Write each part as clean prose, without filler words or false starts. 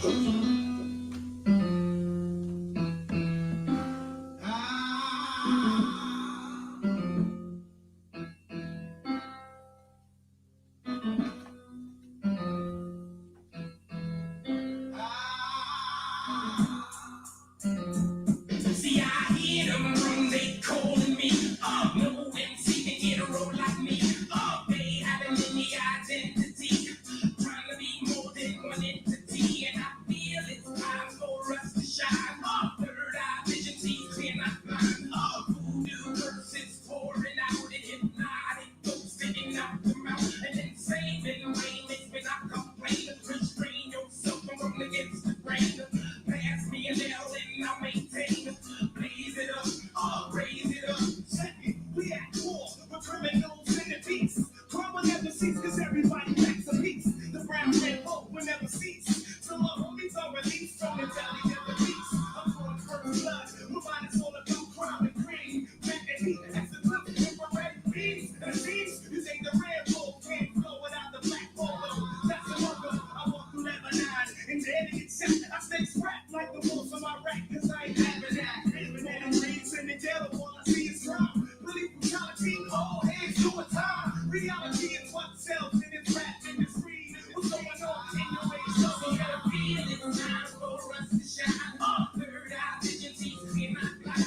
See, I hear them when they calling me. No MC can get a roll like me. They having any identity, trying to be more than one entity. And I feel it's time for us to shine. Third eye vision sees cannot blind. Voodoo verses pouring out and hypnotic ghosts sitting out the mouth. And insane and rain makes me not complain. Restrain yourself from going against the grain. Pass me an L and I'll maintain. Blaze it up, raise it up. Check it, we at war with criminals in the peace. Crime will never cease because everybody packs a piece. The brown red hope will never cease. So our homies are released from the belly of the beast. I'm going first blood, my mind is all about crime and cream. Red and heat, that's the clip, infrared beams. And it seems you think the red bull can't flow without the black polo. That's the logo, I walk through Lebanon and there to get shot. I stay strapped like the wolves on my rack because I ain't having that. Even in the streets in the jail, all I see is crime. Believe brutality, all hands doing time. Reality is what sells in this rap industry. What's going on in your way? So you gotta feel it's time for us to shine. Third eye vision sees cannot blind.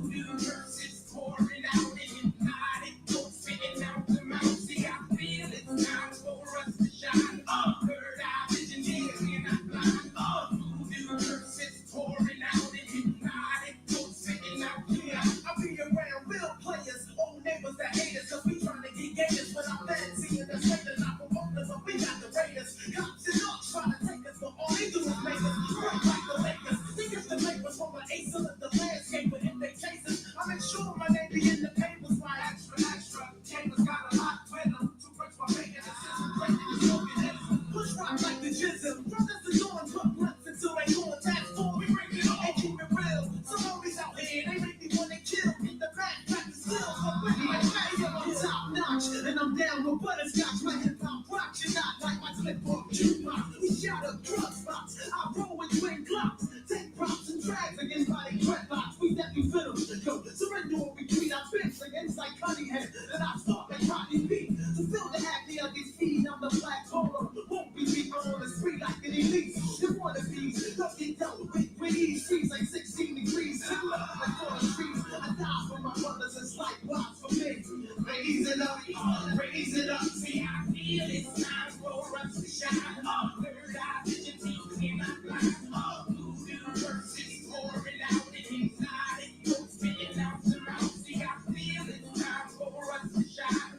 Voodoo verses pouring out and hypnotic ghosts spitting out the mouth. See, I feel it's time for us to shine. Third eye vision sees cannot blind. Voodoo verses pouring out and hypnotic ghosts spitting out the mouth. I be around real players, old neighbors that hate us, cause we trying to get gators. But I'm bad seeing us later, not promoters, but we got the raiders. Cops and dogs trying to take us, but all they do is make us work like the Lakers. Think it's the papers from an ace of the landscape, but if they chase us, I make sure my name be in the papers like extra. Chambers got a lot better to break my bacon. The system breaking the slogan. Push rock like the jism. From this to dawn, put blunts until they go attack for. We bring it on and keep it real. Some homies out here, they make me want to kill. Get the back, practice skills, but with my face, I'm top notch. And I'm down with butterscotch, my hip hop rock. You're not like my slip hop jukebox. We shot up drug spots. I roll with twin clocks. Take props and drags against body dreadlocks. We that we fiddle. Go surrender or retreat. I fix against like Cunningham. And I start like Rodney B. To fill the happy of these feet, I'm the black hole. Won't be beat on the street like an elite. You wanna be, don't get dealt with these streets like 16 degrees. Similar like 4 streets. I die for my brothers and slight watch for me. Raise it up, raise it up. See, I feel it's time for us to shine. Third eye vision sees cannot blind. Voodoo verses pouring out and hypnotic ghosts spitting out the mouth. See, I feel it's time for us to shine.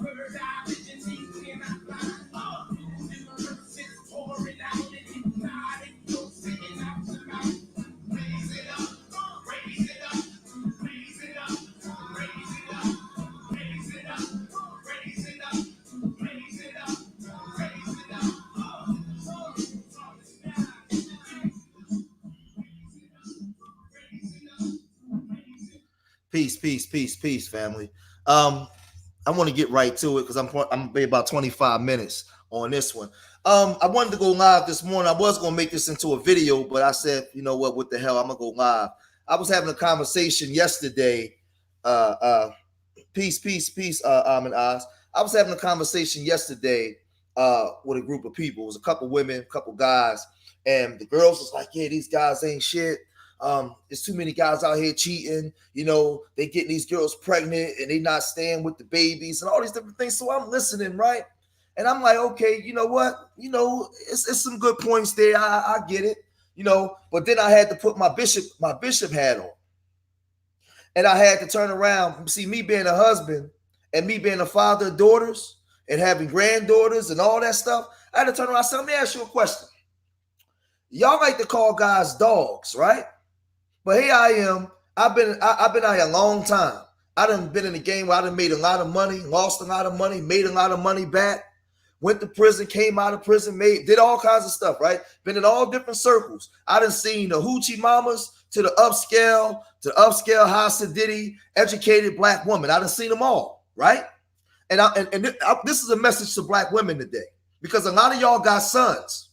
Third eye vision sees cannot blind. Voodoo verses pouring out and hypnotic ghosts spitting out the mouth. Raise it up, raise it up, raise it up, raise it up, raise it up, raise it up, raise it up, raise it up. Peace, family. I want to get right to it because I'm gonna be about 25 minutes on this one. I wanted to go live this morning. I was gonna make this into a video, but I said, you know what the hell? I'm gonna go live. I was having a conversation yesterday. Peace, and Oz. I was having a conversation yesterday with a group of people. It was a couple women, a couple guys, and the girls was like, yeah, these guys ain't shit. There's too many guys out here cheating. You know, they getting these girls pregnant and they not staying with the babies and all these different things. So I'm listening, right? And I'm like, okay, you know what? You know, it's some good points there. I get it, you know, but then I had to put my bishop hat on. And I had to turn around. See, me being a husband and me being a father of daughters and having granddaughters and all that stuff, I had to turn around and say, let me ask you a question. Y'all like to call guys dogs, right? But here I am. I've been out here a long time. I done been in the game where I done made a lot of money, lost a lot of money, made a lot of money back, went to prison, came out of prison, did all kinds of stuff, right? Been in all different circles. I done seen the hoochie mamas to the upscale high sedity, educated black woman. I done seen them all, right? And this is a message to black women today because a lot of y'all got sons.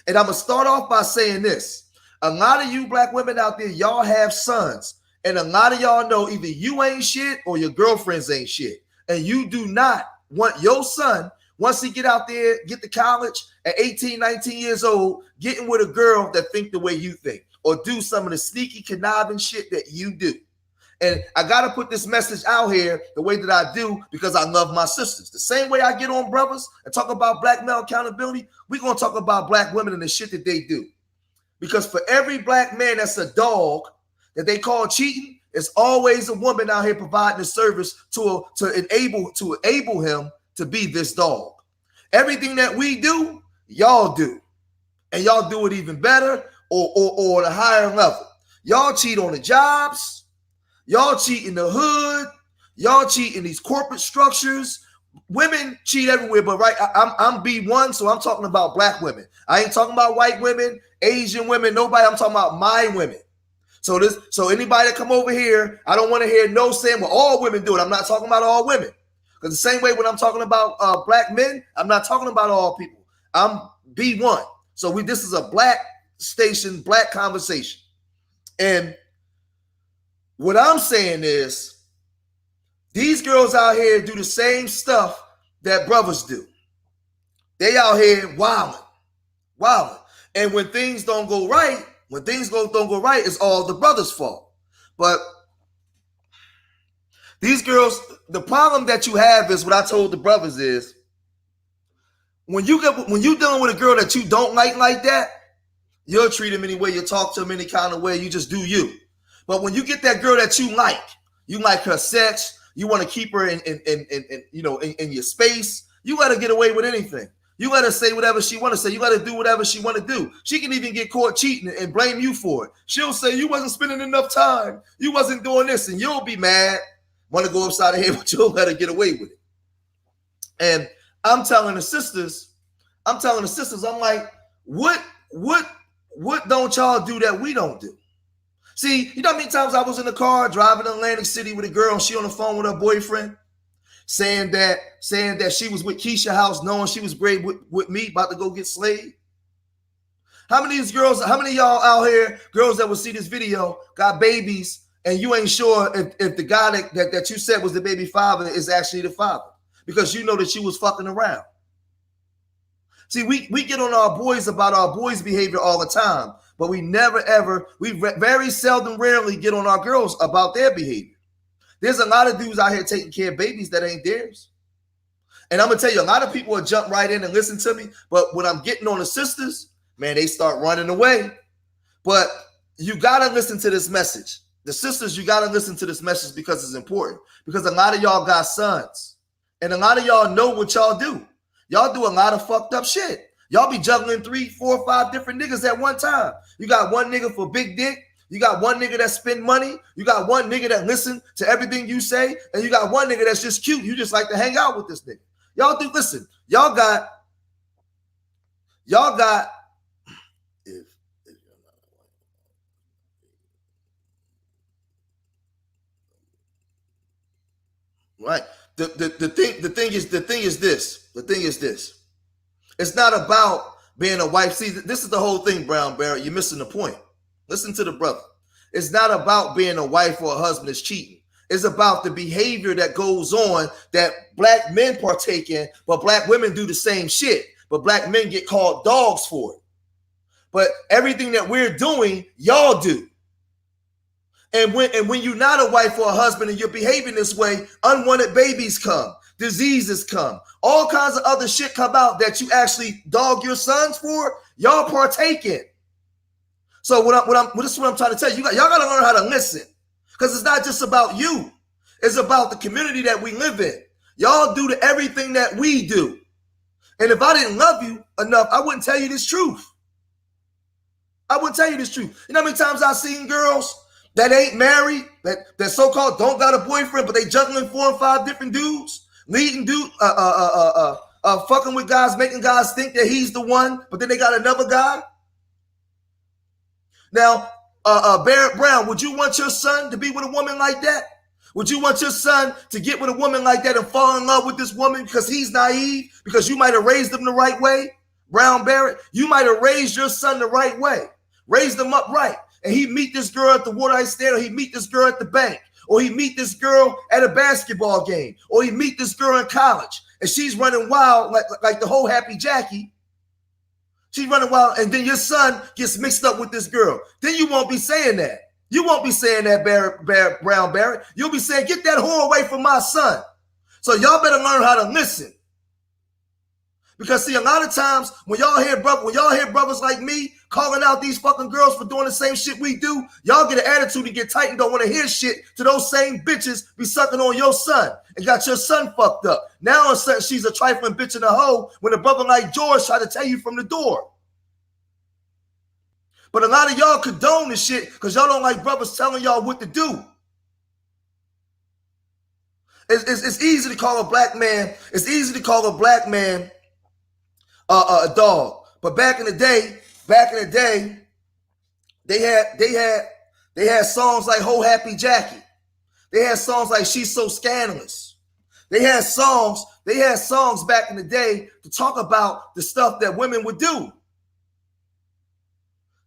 And I'm going to start off by saying this. A lot of you black women out there, y'all have sons. And a lot of y'all know either you ain't shit or your girlfriends ain't shit. And you do not want your son, once he get out there, get to college at 18, 19 years old, getting with a girl that think the way you think or do some of the sneaky conniving shit that you do. And I got to put this message out here the way that I do because I love my sisters. The same way I get on brothers and talk about black male accountability, we're going to talk about black women and the shit that they do. Because for every black man that's a dog that they call cheating, it's always a woman out here providing a service to enable him to be this dog. Everything that we do, y'all do. And y'all do it even better or at a higher level. Y'all cheat on the jobs. Y'all cheat in the hood. Y'all cheat in these corporate structures. Women cheat everywhere, but right, I'm B1, so I'm talking about black women. I ain't talking about white women, Asian women, nobody. I'm talking about my women. So anybody that come over here, I don't want to hear no saying, well, all women do it. I'm not talking about all women. Because the same way when I'm talking about black men, I'm not talking about all people. I'm B1. So this is a black station, black conversation. And what I'm saying is, these girls out here do the same stuff that brothers do. They out here wilding. And when things don't go right, it's all the brother's fault. But these girls, the problem that you have is what I told the brothers is, when you dealing with a girl that you don't like that, you'll treat them any way, you talk to them any kind of way, you just do you. But when you get that girl that you like her sex, you want to keep her in your space, you got to get away with anything. You got to say whatever she want to say. You got to do whatever she want to do. She can even get caught cheating and blame you for it. She'll say, you wasn't spending enough time. You wasn't doing this. And you'll be mad, want to go upside the head, but you'll let her get away with it. And I'm telling the sisters, I'm like, what don't y'all do that we don't do? See, you know how many times I was in the car driving to Atlantic City with a girl and she on the phone with her boyfriend saying that she was with Keisha House knowing she was great with me about to go get slayed? How many of y'all out here, girls that will see this video, got babies and you ain't sure if the guy that you said was the baby father is actually the father because you know that she was fucking around? See, we get on our boys about our boys' behavior all the time, but we very seldom, rarely get on our girls about their behavior. There's a lot of dudes out here taking care of babies that ain't theirs. And I'm going to tell you, a lot of people will jump right in and listen to me, but when I'm getting on the sisters, man, they start running away. But you got to listen to this message. The sisters, you got to listen to this message because it's important. Because a lot of y'all got sons. And a lot of y'all know what y'all do. Y'all do a lot of fucked up shit. Y'all be juggling 3, 4, 5 different niggas at one time. You got one nigga for big dick. You got one nigga that spend money. You got one nigga that listen to everything you say. And you got one nigga that's just cute. You just like to hang out with this nigga. Y'all do, listen, y'all got, right. The thing is this. It's not about being a wife. See, this is the whole thing, Brown Barrett. You're missing the point. Listen to the brother. It's not about being a wife or a husband that's cheating. It's about the behavior that goes on that black men partake in, but black women do the same shit. But black men get called dogs for it. But everything that we're doing, y'all do. And when you're not a wife or a husband and you're behaving this way, unwanted babies come, diseases come, all kinds of other shit come out that you actually dog your sons for, y'all partake in. So this is what I'm trying to tell you. Y'all got to learn how to listen. Because it's not just about you. It's about the community that we live in. Y'all do everything that we do. And if I didn't love you enough, I wouldn't tell you this truth. You know how many times I've seen girls that ain't married, that so-called don't got a boyfriend, but they juggling 4 and 5 different dudes, leading dudes, fucking with guys, making guys think that he's the one, but then they got another guy. Now, Barrett Brown, would you want your son to be with a woman like that? Would you want your son to get with a woman like that and fall in love with this woman because he's naive, because you might have raised him the right way? Brown Barrett, you might have raised your son the right way, raised them up right, and he meet this girl at the water ice stand, or he meet this girl at the bank, or he meet this girl at a basketball game, or he meet this girl in college, and she's running wild like the whole Happy Jackie. She's running wild, and then your son gets mixed up with this girl. Then you won't be saying that. You won't be saying that, Brown Barrett. You'll be saying, get that whore away from my son. So y'all better learn how to listen. Because see, a lot of times when y'all hear brothers like me calling out these fucking girls for doing the same shit we do, y'all get an attitude and get tight and don't want to hear shit to those same bitches be sucking on your son and got your son fucked up. Now all of a sudden she's a trifling bitch in a hoe when a brother like George tried to tell you from the door. But a lot of y'all condone this shit because y'all don't like brothers telling y'all what to do. It's easy to call a black man. It's easy to call a black man a dog. But back in the day, they had songs like "Ho Happy Jackie." They had songs like "She's So Scandalous." They had songs back in the day to talk about the stuff that women would do.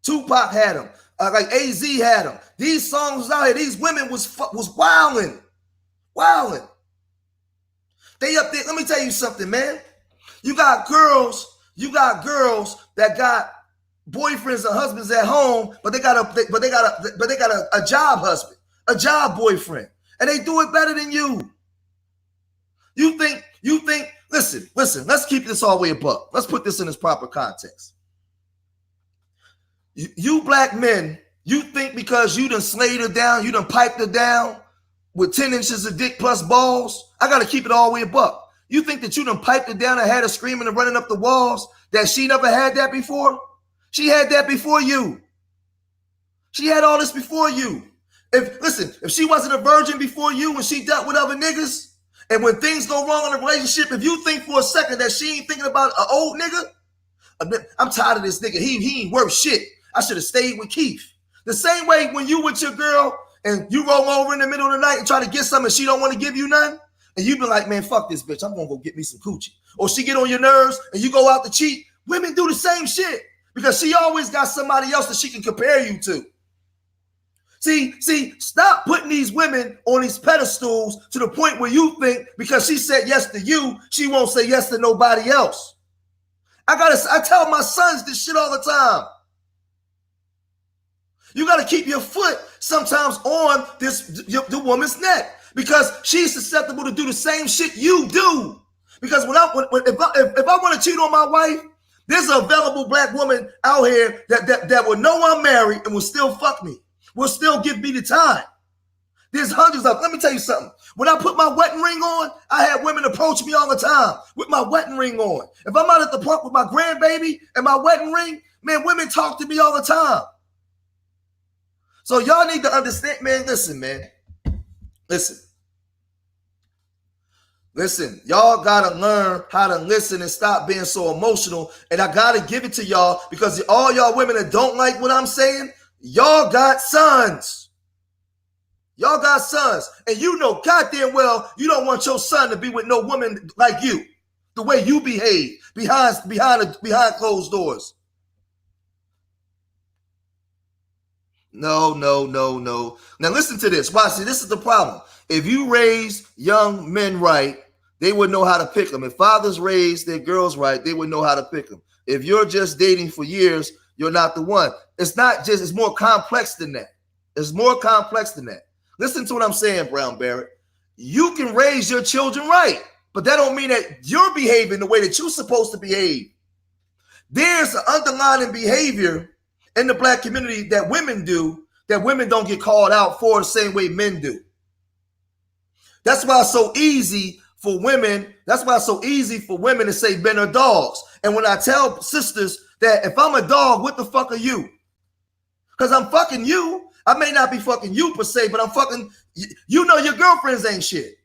Tupac had them, like AZ had them. These songs was out here. These women was wilding. They up there. Let me tell you something, man. You got girls that got boyfriends and husbands at home, but they got a job husband, a job boyfriend, and they do it better than you. You think? Listen. Let's keep this all the way above. Let's put this in its proper context. You black men, you think because you done slayed her down, you done piped her down with 10 inches of dick plus balls. I got to keep it all the way above. You think that you done piped her down and had her screaming and running up the walls, that she never had that before? She had that before you. She had all this before you. If she wasn't a virgin before you when she dealt with other niggas, and when things go wrong in a relationship, if you think for a second that she ain't thinking about an old nigga, I'm tired of this nigga. He ain't worth shit. I should have stayed with Keith. The same way when you with your girl and you roll over in the middle of the night and try to get something and she don't want to give you none, and you be like, man, fuck this bitch. I'm going to go get me some coochie. Or she get on your nerves and you go out to cheat. Women do the same shit because she always got somebody else that she can compare you to. See, stop putting these women on these pedestals to the point where you think because she said yes to you, she won't say yes to nobody else. I tell my sons this shit all the time. You got to keep your foot sometimes on the woman's neck because she's susceptible to do the same shit you do. Because if I want to cheat on my wife, there's an available black woman out here that will know I'm married and will still fuck me, will still give me the time. There's hundreds of. Let me tell you something. When I put my wedding ring on, I had women approach me all the time with my wedding ring on. If I'm out at the park with my grandbaby and my wedding ring, man, women talk to me all the time. So y'all need to understand, man. Listen. Y'all gotta learn how to listen and stop being so emotional. And I gotta give it to y'all because all y'all women that don't like what I'm saying, y'all got sons. Y'all got sons, and you know goddamn well you don't want your son to be with no woman like you, the way you behave behind closed doors. No. Now listen to this. Watch, see, this is the problem. If you raise young men right, they would know how to pick them. If fathers raise their girls right, they would know how to pick them. If you're just dating for years, you're not the one. It's more complex than that. It's more complex than that. Listen to what I'm saying, Brown Barrett. You can raise your children right, but that don't mean that you're behaving the way that you're supposed to behave. There's an underlying behavior in the black community that women do that women don't get called out for the same way men do. That's why it's so easy for women. That's why it's so easy for women to say men are dogs. And when I tell sisters that if I'm a dog, what the fuck are you? Because I'm fucking you. I may not be fucking you per se, but I'm fucking, you know your girlfriends ain't shit.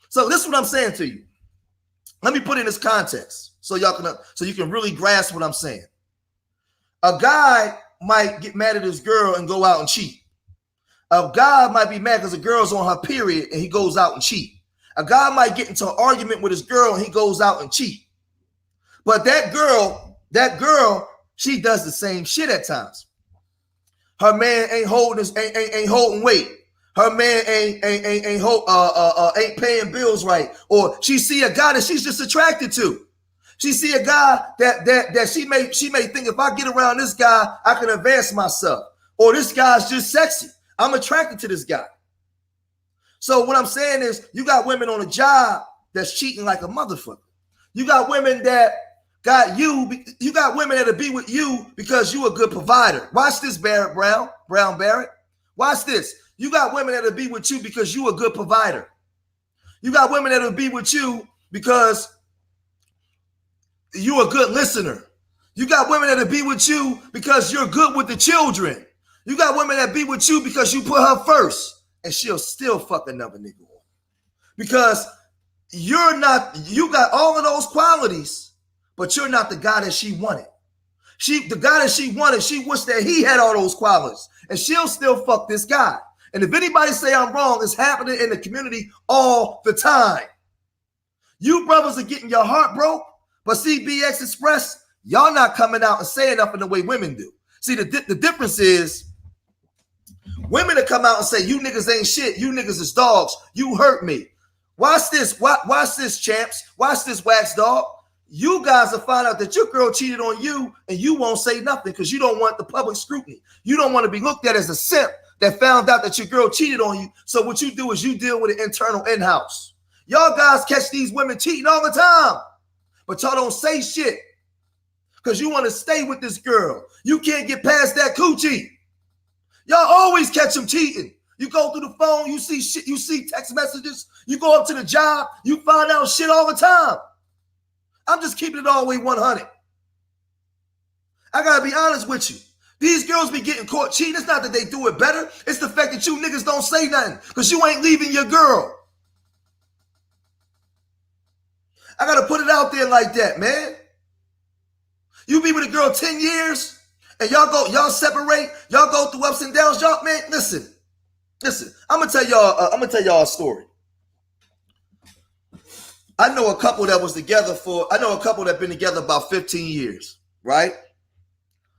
So this is what I'm saying to you. Let me put in this context so you can really grasp what I'm saying. A guy might get mad at his girl and go out and cheat. A guy might be mad because the girl's on her period and he goes out and cheat. A guy might get into an argument with his girl and he goes out and cheat. But that girl that girl, she does the same shit at times. Her man ain't holding weight. Her man ain't paying bills right. Or she see a guy that she's just attracted to. She see a guy that she may think, if I get around this guy, I can advance myself. Or this guy's just sexy. I'm attracted to this guy. So what I'm saying is, you got women on a job that's cheating like a motherfucker. You got women that got you got women that'll be with you because you a good provider. Watch this, Barrett Brown Barrett. Watch this. You got women that'll be with you because you a good provider. You got women that'll be with you because you a good listener. You got women that'll be with you because you're good with the children. You got women that be with you because you put her first, and she'll still fuck another nigga on. Because you got all of those qualities, but you're not the guy that she wanted. The guy that she wanted, she wished that he had all those qualities, and she'll still fuck this guy. And if anybody say I'm wrong, it's happening in the community all the time. You brothers are getting your heart broke, but CBX Express, y'all not coming out and saying nothing the way women do. See, the difference is, women that come out and say, you niggas ain't shit, you niggas is dogs, you hurt me. Watch this, watch this, champs. Watch this, wax dog. You guys will find out that your girl cheated on you, and you won't say nothing because you don't want the public scrutiny. You don't want to be looked at as a simp that found out that your girl cheated on you. So what you do is you deal with it internal in-house. Y'all guys catch these women cheating all the time, but y'all don't say shit because you want to stay with this girl. You can't get past that coochie. Y'all always catch them cheating. You go through the phone, you see shit, you see text messages, you go up to the job, you find out shit all the time. I'm just keeping it all the way 100. I gotta be honest with you. These girls be getting caught cheating. It's not that they do it better. It's the fact that you niggas don't say nothing because you ain't leaving your girl. I gotta put it out there like that, man. You be with a girl 10 years and y'all separate, y'all go through ups and downs. Y'all, man, listen. I'm gonna tell y'all a story. I know a couple that been together about 15 years, right?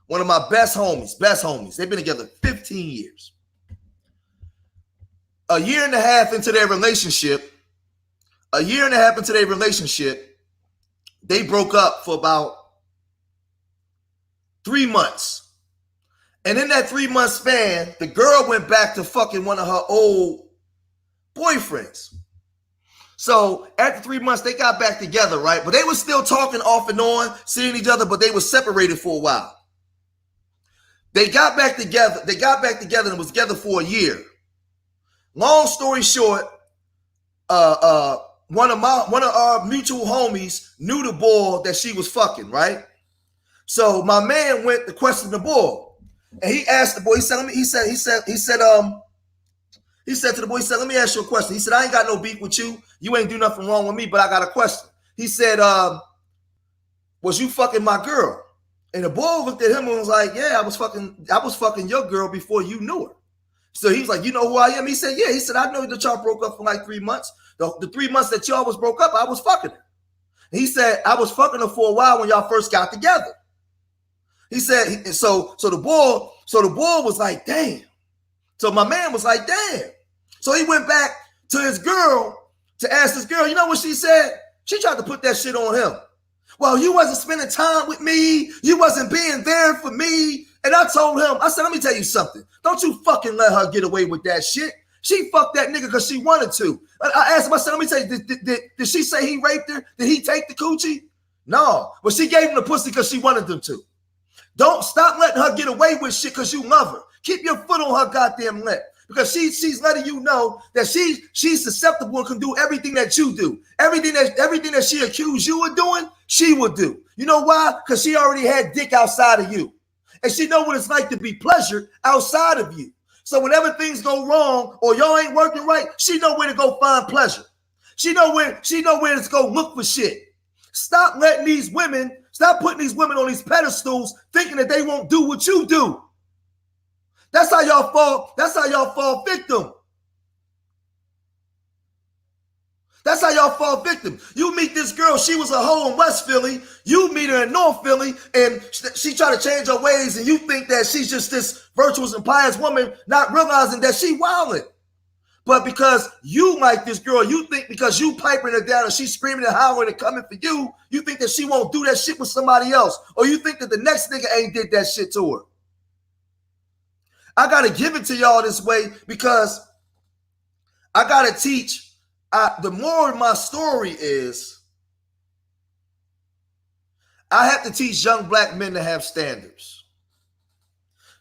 One of my best homies. They've been together 15 years. A year and a half into their relationship, they broke up for about 3 months. And in that 3 month span, the girl went back to fucking one of her old boyfriends. So after 3 months, they got back together, right? But they were still talking off and on, seeing each other, but they were separated for a while. They got back together and was together for a year. Long story short, one of our mutual homies knew the boy that she was fucking, right? So my man went to question the boy. And he asked the boy, he said to the boy, let me ask you a question. He said, I ain't got no beef with you. You ain't do nothing wrong with me, but I got a question. He said, was you fucking my girl? And the boy looked at him and was like, yeah, I was fucking your girl before you knew her. So he was like, you know who I am? He said, yeah. He said, I know that y'all broke up for like 3 months. The 3 months that y'all was broke up, I was fucking her. He said, I was fucking her for a while when y'all first got together. He said, so the boy was like, damn. So my man was like, damn. So he went back to his girl to ask this girl, you know what she said? She tried to put that shit on him. Well, you wasn't spending time with me. You wasn't being there for me. And I told him, I said, let me tell you something. Don't you fucking let her get away with that shit. She fucked that nigga because she wanted to. I asked him, I said, let me tell you, did she say he raped her? Did he take the coochie? No. But she gave him the pussy because she wanted them to. Don't stop letting her get away with shit because you love her. Keep your foot on her goddamn lip. Because she's letting you know that she's susceptible and can do everything that you do. Everything that she accused you of doing, she will do. You know why? Because she already had dick outside of you. And she know what it's like to be pleasured outside of you. So whenever things go wrong or y'all ain't working right, she know where to go find pleasure. She know where to go look for shit. Stop putting these women on these pedestals thinking that they won't do what you do. That's how y'all fall victim. That's how y'all fall victim. You meet this girl, she was a hoe in West Philly. You meet her in North Philly, and she try to change her ways, and you think that she's just this virtuous and pious woman, not realizing that she wildin'. But because you like this girl, you think because you piping her down and she's screaming and hollering and coming for you, you think that she won't do that shit with somebody else. Or you think that the next nigga ain't did that shit to her. I got to give it to y'all this way because I got to teach. The moral of my story is I have to teach young black men to have standards.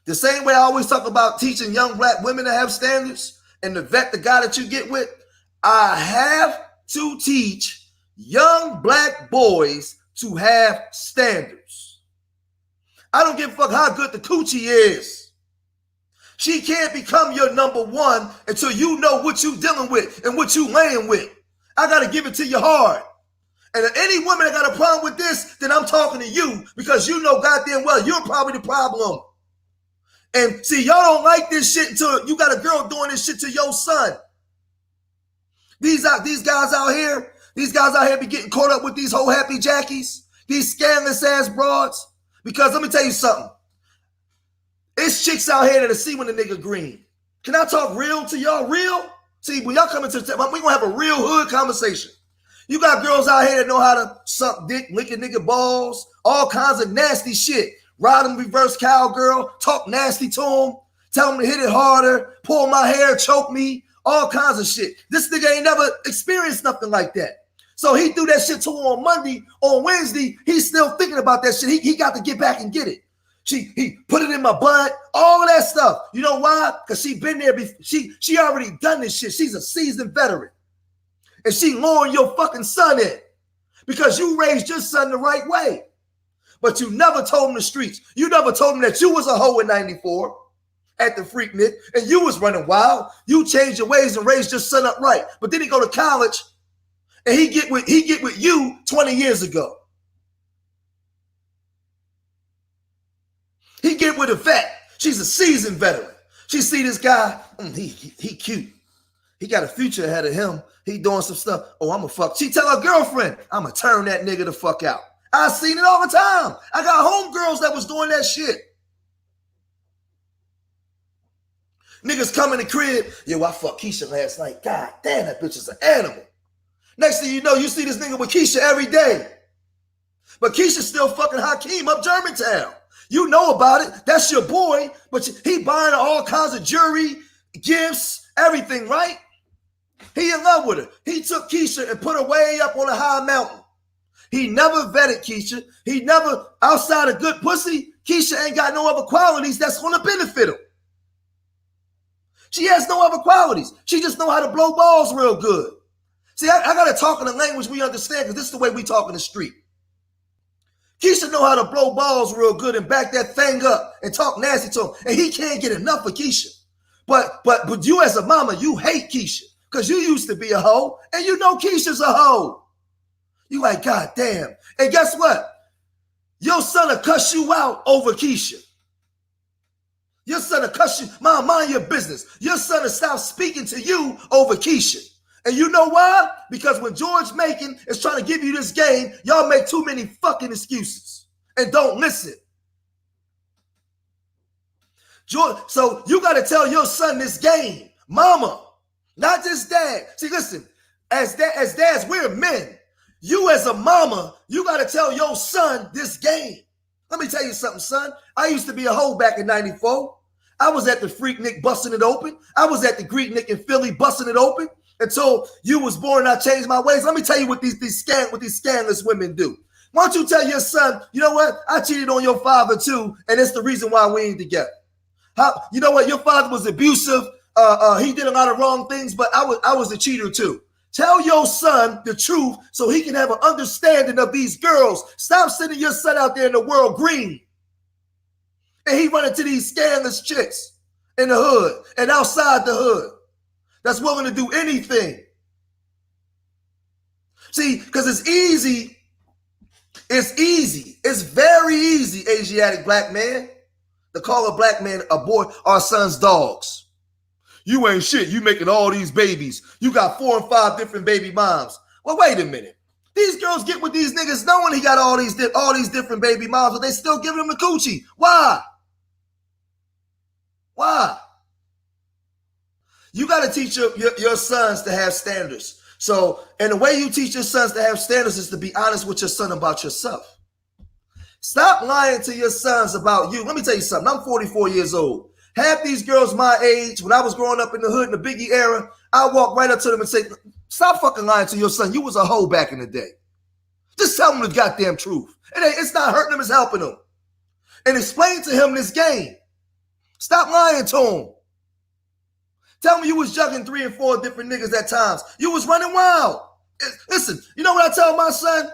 The same way I always talk about teaching young black women to have standards and to vet the guy that you get with, I have to teach young black boys to have standards. I don't give a fuck how good the coochie is. She can't become your number one until you know what you dealing with and what you laying with. I got to give it to you hard. And if any woman that got a problem with this, then I'm talking to you because you know goddamn well you're probably the problem. And see, y'all don't like this shit until you got a girl doing this shit to your son. These guys out here be getting caught up with these whole happy jackies, these scandalous ass broads. Because let me tell you something. It's chicks out here that'll see when the nigga green. Can I talk real to y'all? Real? See, when y'all come into the we gonna have a real hood conversation. You got girls out here that know how to suck dick, lick a nigga balls, all kinds of nasty shit. Ride them reverse cowgirl, talk nasty to them, tell them to hit it harder, pull my hair, choke me, all kinds of shit. This nigga ain't never experienced nothing like that. So he do that shit to him on Monday. On Wednesday, he's still thinking about that shit. He got to get back and get it. He put it in my butt, all of that stuff. You know why? Because she been there before. She already done this shit. She's a seasoned veteran. And she luring your fucking son in because you raised your son the right way. But you never told him the streets. You never told him that you was a hoe in 94 at the Freaknik and you was running wild. You changed your ways and raised your son up right. But then he go to college and he get with you 20 years ago. He get with a vet. She's a seasoned veteran. She see this guy, he cute. He got a future ahead of him. He doing some stuff. Oh, I'm a fuck. She tell her girlfriend, I'm going to turn that nigga the fuck out. I seen it all the time. I got homegirls that was doing that shit. Niggas come in the crib. Yo, I fucked Keisha last night. God damn, that bitch is an animal. Next thing you know, you see this nigga with Keisha every day. But Keisha's still fucking Hakeem up Germantown. You know about it. That's your boy. But he buying all kinds of jewelry, gifts, everything, right? He in love with her. He took Keisha and put her way up on a high mountain. He never vetted Keisha. He never, outside of good pussy, Keisha ain't got no other qualities that's going to benefit him. She has no other qualities. She just know how to blow balls real good. See, I got to talk in a language we understand because this is the way we talk in the street. Keisha know how to blow balls real good and back that thing up and talk nasty to him. And he can't get enough of Keisha. But you as a mama, you hate Keisha because you used to be a hoe and you know Keisha's a hoe. You like, God damn. And guess what? Your son will cuss you out over Keisha. Your son will cuss you. Mind your business. Your son will stop speaking to you over Keisha. And you know why? Because when George Macon is trying to give you this game, y'all make too many fucking excuses and don't listen. George, so you got to tell your son this game. Mama, not just dad. See, listen, as dads, we're men. You as a mama, you got to tell your son this game. Let me tell you something, son. I used to be a hoe back in 94. I was at the Freaknik busting it open. I was at the Greeknik in Philly busting it open. Until you was born and I changed my ways. Let me tell you what these scandalous women do. Why don't you tell your son, you know what? I cheated on your father too, and it's the reason why we ain't together. You know what? Your father was abusive. He did a lot of wrong things, but I was a cheater too. Tell your son the truth so he can have an understanding of these girls. Stop sending your son out there in the world green. And he running to these scandalous chicks in the hood and outside the hood. That's willing to do anything. See, because it's easy. It's easy. It's very easy, Asiatic black man, to call a black man a boy, our son's dogs. You ain't shit. You making all these babies. You got 4 and 5 different baby moms. Well, wait a minute. These girls get with these niggas knowing he got all these different baby moms, but they still giving him the coochie. Why? Why? You got to teach your sons to have standards. So, and the way you teach your sons to have standards is to be honest with your son about yourself. Stop lying to your sons about you. Let me tell you something. I'm 44 years old. Half these girls my age, when I was growing up in the hood in the Biggie era, I walk right up to them and say, stop fucking lying to your son. You was a hoe back in the day. Just tell him the goddamn truth. It's not hurting him, it's helping him. And explain to him this game. Stop lying to him. Tell me you was jugging 3 and 4 different niggas at times. You was running wild. Listen, you know what I tell my son?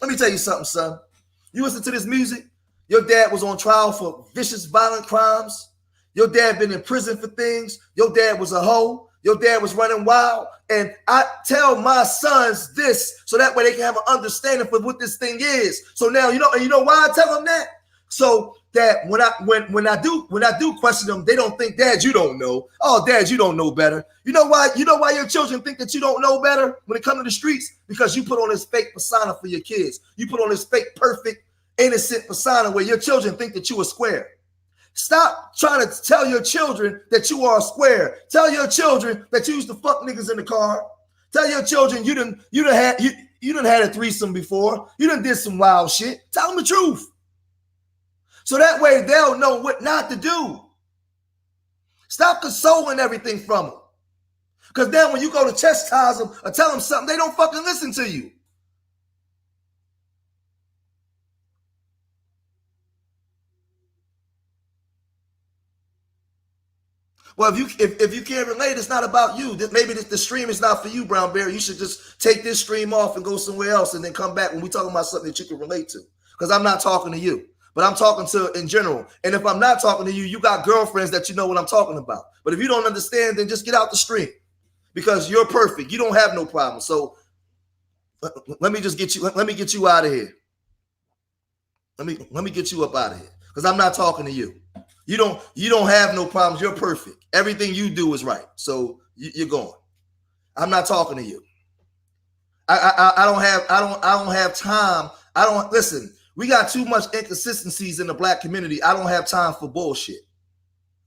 Let me tell you something, son. You listen to this music, your dad was on trial for vicious, violent crimes. Your dad been in prison for things. Your dad was a hoe. Your dad was running wild. And I tell my sons this so that way they can have an understanding for what this thing is. So now, you know why I tell them that? So that when I do question them, they don't think, Dad, you don't know. Oh, Dad, you don't know better. You know why? You know why your children think that you don't know better when it comes to the streets? Because you put on this fake persona for your kids. You put on this fake, perfect, innocent persona where your children think that you are square. Stop trying to tell your children that you are a square. Tell your children that you used to fuck niggas in the car. Tell your children you done had a threesome before. You done did some wild shit. Tell them the truth. So that way they'll know what not to do. Stop consoling everything from them. Because then when you go to chastise them or tell them something, they don't fucking listen to you. Well, if you can't relate, it's not about you. Maybe the stream is not for you, Brown Bear. You should just take this stream off and go somewhere else and then come back when we're talking about something that you can relate to. Because I'm not talking to you, but I'm talking to in general. And if I'm not talking to you, you got girlfriends that you know what I'm talking about. But if you don't understand, then just get out the stream because you're perfect. You don't have no problem. So let me just get you. Let me get you out of here. Let me get you up out of here because I'm not talking to you. You don't have no problems. You're perfect. Everything you do is right. So you're going. I'm not talking to you. I don't have time. Listen. We got too much inconsistencies in the black community. I don't have time for bullshit.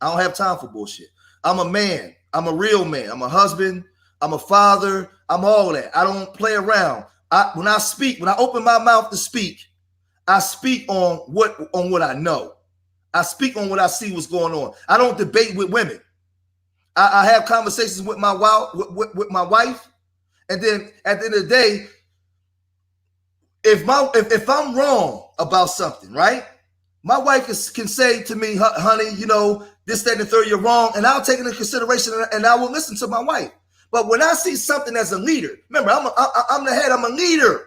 I don't have time for bullshit. I'm a man. I'm a real man. I'm a husband. I'm a father. I'm all that. I don't play around. When I open my mouth to speak, I speak on what I know. I speak on what I see what's going on. I don't debate with women. I have conversations with my wife, and then at the end of the day, if I'm wrong about something, right? My wife can say to me, honey, this, that, and the third, you're wrong, and I'll take it into consideration and I will listen to my wife. But when I see something as a leader, remember, I'm the head, I'm a leader.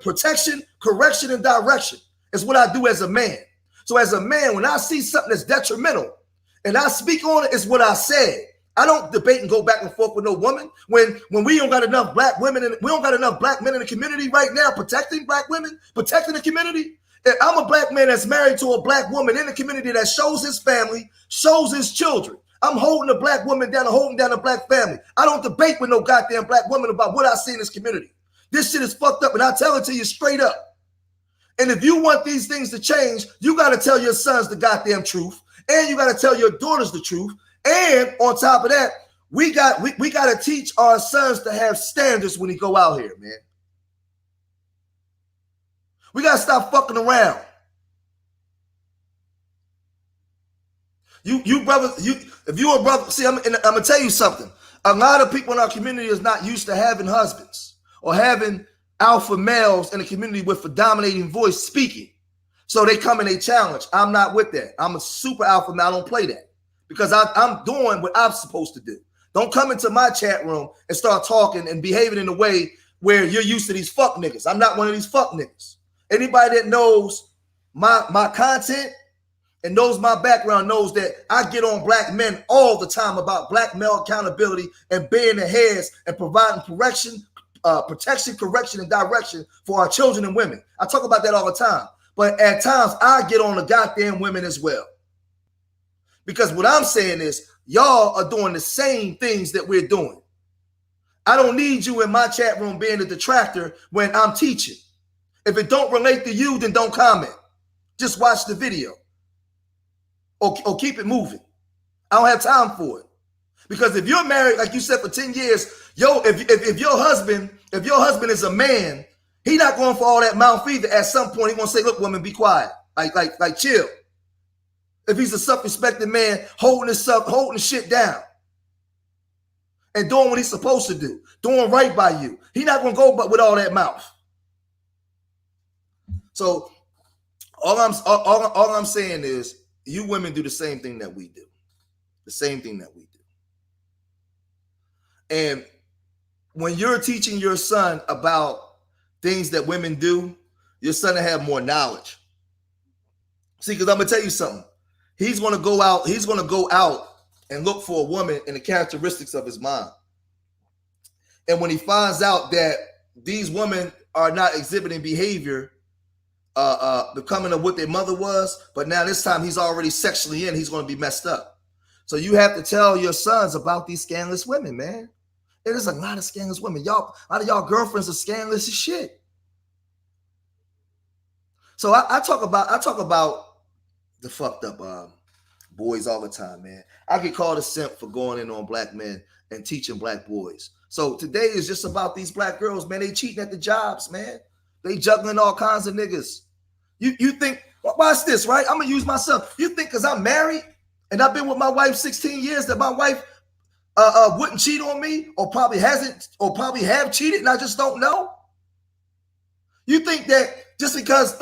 Protection, correction, and direction is what I do as a man. So as a man, when I see something that's detrimental and I speak on it, it's what I said. I don't debate and go back and forth with no woman. When we don't got enough black women and we don't got enough black men in the community right now protecting black women, protecting the community. And I'm a black man that's married to a black woman in the community that shows his family, shows his children. I'm holding a black woman down and holding down a black family. I don't debate with no goddamn black woman about what I see in this community. This shit is fucked up, and I tell it to you straight up. And if you want these things to change, you got to tell your sons the goddamn truth, and you got to tell your daughters the truth. And on top of that, we got to teach our sons to have standards when they go out here, man. We got to stop fucking around. You brother, if you're a brother, see, I'm gonna tell you something. A lot of people in our community is not used to having husbands or having alpha males in the community with a dominating voice speaking. So they come and they challenge. I'm not with that. I'm a super alpha male. I don't play that because I'm doing what I'm supposed to do. Don't come into my chat room and start talking and behaving in a way where you're used to these fuck niggas. I'm not one of these fuck niggas. Anybody that knows my content and knows my background knows that I get on black men all the time about black male accountability and being the heads and providing protection, correction, and direction for our children and women. I talk about that all the time. But at times, I get on the goddamn women as well. Because what I'm saying is, y'all are doing the same things that we're doing. I don't need you in my chat room being a detractor when I'm teaching. If it don't relate to you, then don't comment. Just watch the video or keep it moving. I don't have time for it. Because if you're married, like you said, for 10 years, if your husband is a man, he not going for all that mouth either. At some point, he gonna say, look, woman, be quiet. Like chill. If he's a self-respecting man, holding the shit down and doing what he's supposed to do, doing right by you. He not gonna go but with all that mouth. So all I'm saying is you women do the same thing that we do. The same thing that we do. And when you're teaching your son about things that women do, your son will have more knowledge. See, because I'm gonna tell you something. He's gonna go out and look for a woman in the characteristics of his mom. And when he finds out that these women are not exhibiting behavior becoming of what their mother was, but now this time he's already sexually in, he's gonna be messed up. So you have to tell your sons about these scandalous women, man. There's a lot of scandalous women. A lot of y'all girlfriends are scandalous as shit. So I talk about the fucked up boys all the time, man. I get called a simp for going in on black men and teaching black boys. So today is just about these black girls, man. They cheating at the jobs, man. They juggling all kinds of niggas. You think, watch this, right? I'm gonna use myself. You think because I'm married and I've been with my wife 16 years that my wife wouldn't cheat on me, or probably hasn't, or probably have cheated and I just don't know? You think that just because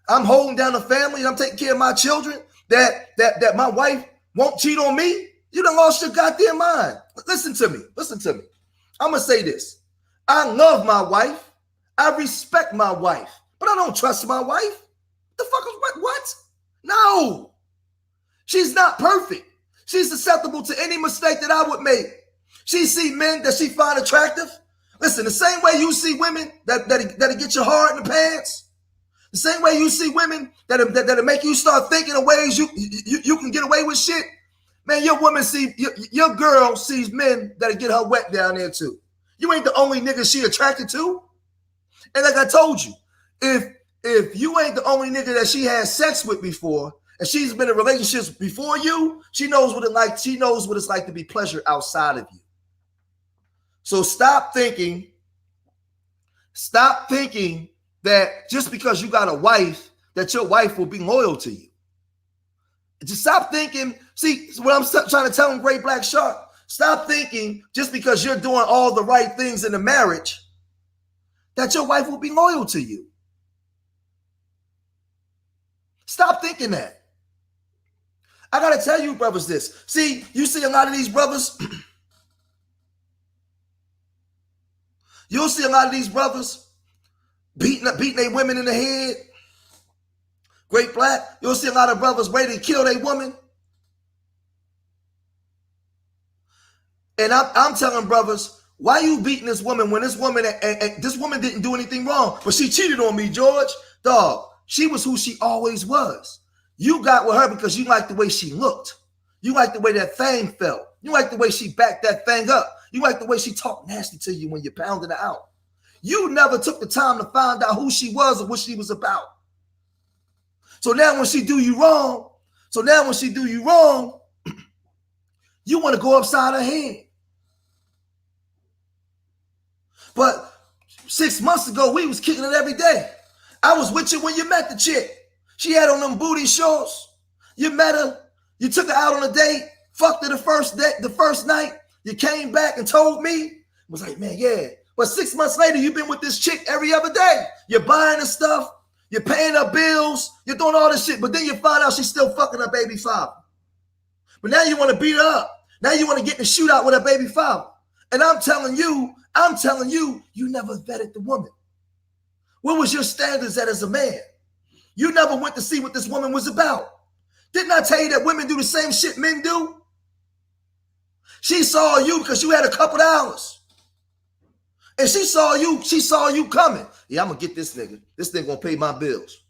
I'm holding down the family and I'm taking care of my children, that my wife won't cheat on me? You done lost your goddamn mind. Listen to me. I'm gonna say this. I love my wife. I respect my wife, but I don't trust my wife. The fuck is what? No. She's not perfect. She's susceptible to any mistake that I would make. She see men that she find attractive. Listen, the same way you see women that get your heart in the pants, the same way you see women that make you start thinking of ways you can get away with shit. Man, your girl sees men that get her wet down there too. You ain't the only nigga she attracted to. And like I told you, if you ain't the only nigga that she had sex with before, and she's been in relationships before you, she knows what it's like to be pleasure outside of you. So stop thinking that just because you got a wife, that your wife will be loyal to you. Just stop thinking. See, what I'm trying to tell him, Great Black Shark, stop thinking just because you're doing all the right things in the marriage that your wife will be loyal to you. Stop thinking that. I got to tell you, brothers, this. See, you see a lot of these brothers. You'll see a lot of these brothers beating their women in the head. Great Black. You'll see a lot of brothers ready to kill their woman. And I'm telling brothers, why you beating this woman when this woman didn't do anything wrong, but she cheated on me, George? Dog, she was who she always was. You got with her because you liked the way she looked. You liked the way that thing felt. You liked the way she backed that thing up. You liked the way she talked nasty to you when you pounded her out. You never took the time to find out who she was or what she was about. So now when she do you wrong, you want to go upside her head. But 6 months ago, we was kicking it every day. I was with you when you met the chick. She had on them booty shorts. You met her. You took her out on a date. Fucked her the first night. You came back and told me. I was like, man, yeah. But 6 months later, you've been with this chick every other day. You're buying her stuff. You're paying her bills. You're doing all this shit. But then you find out she's still fucking her baby father. But now you want to beat her up. Now you want to get in a shootout with her baby father. And I'm telling you, you never vetted the woman. What was your standards as a man? You never went to see what this woman was about. Didn't I tell you that women do the same shit men do? She saw you because you had a couple dollars. And she saw you coming. Yeah, I'm going to get this nigga. This nigga going to pay my bills.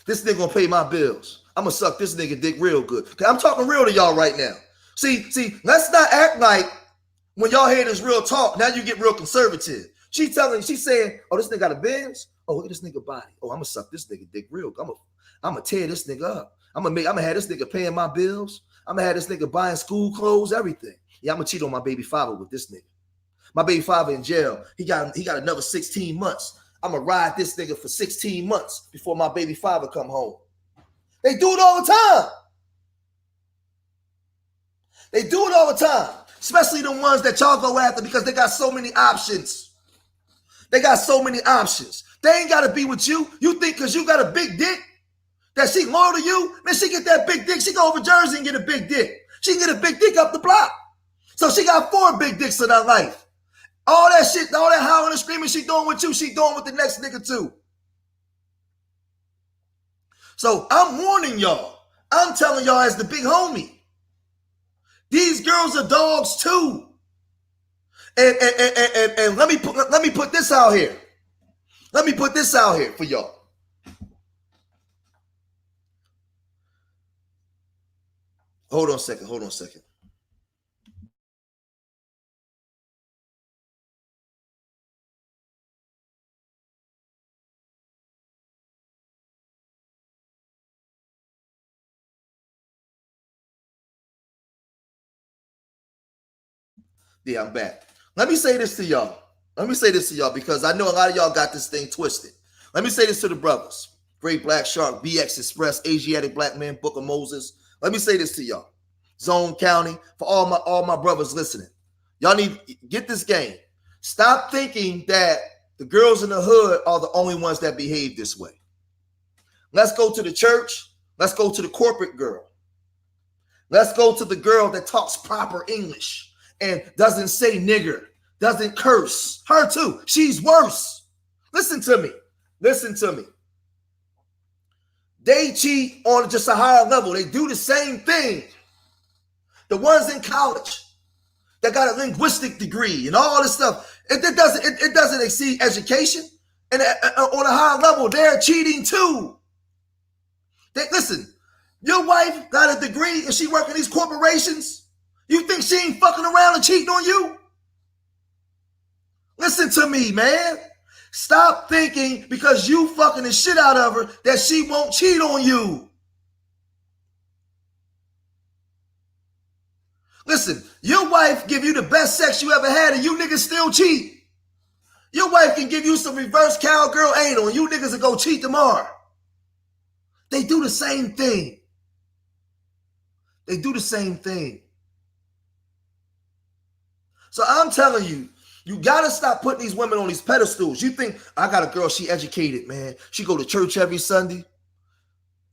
This nigga going to pay my bills. I'm gonna suck this nigga dick real good. Okay, I'm talking real to y'all right now. See, let's not act like when y'all hear this real talk, now you get real conservative. She's saying, oh, this nigga got a Benz. Oh, look at this nigga body. Oh, I'm gonna suck this nigga dick real good. I'm gonna tear this nigga up. I'm gonna have this nigga paying my bills. I'm gonna have this nigga buying school clothes, everything. Yeah, I'm gonna cheat on my baby father with this nigga. My baby father in jail. He got another 16 months. I'm gonna ride this nigga for 16 months before my baby father come home. They do it all the time. They do it all the time. Especially the ones that y'all go after because they got so many options. They got so many options. They ain't gotta be with you. You think because you got a big dick that she loyal to you? Man, she get that big dick. She go over Jersey and get a big dick. She can get a big dick up the block. So she got 4 big dicks in her life. All that shit, all that howling and screaming she doing with you, she doing with the next nigga too. So I'm warning y'all. I'm telling y'all as the big homie. These girls are dogs too. And let me put this out here. Let me put this out here for y'all. Hold on a second. Yeah, I'm back. Let me say this to y'all. Because I know a lot of y'all got this thing twisted. Let me say this to the brothers. Great Black Shark, BX Express, Asiatic Black Man, Book of Moses. Let me say this to y'all. Zone County, for all my brothers listening. Y'all need to get this game. Stop thinking that the girls in the hood are the only ones that behave this way. Let's go to the church. Let's go to the corporate girl. Let's go to the girl that talks proper English and doesn't say nigger, doesn't curse. Her too. She's worse. Listen to me. They cheat on just a higher level. They do the same thing. The ones in college that got a linguistic degree and all this stuff, it doesn't exceed education. And on a higher level, they're cheating too. Listen, your wife got a degree and she work in these corporations. You think she ain't fucking around and cheating on you? Listen to me, man. Stop thinking because you fucking the shit out of her that she won't cheat on you. Listen, your wife give you the best sex you ever had and you niggas still cheat. Your wife can give you some reverse cowgirl anal and you niggas will go cheat tomorrow. They do the same thing. So I'm telling you, you gotta stop putting these women on these pedestals. You think, I got a girl, she educated, man. She go to church every Sunday.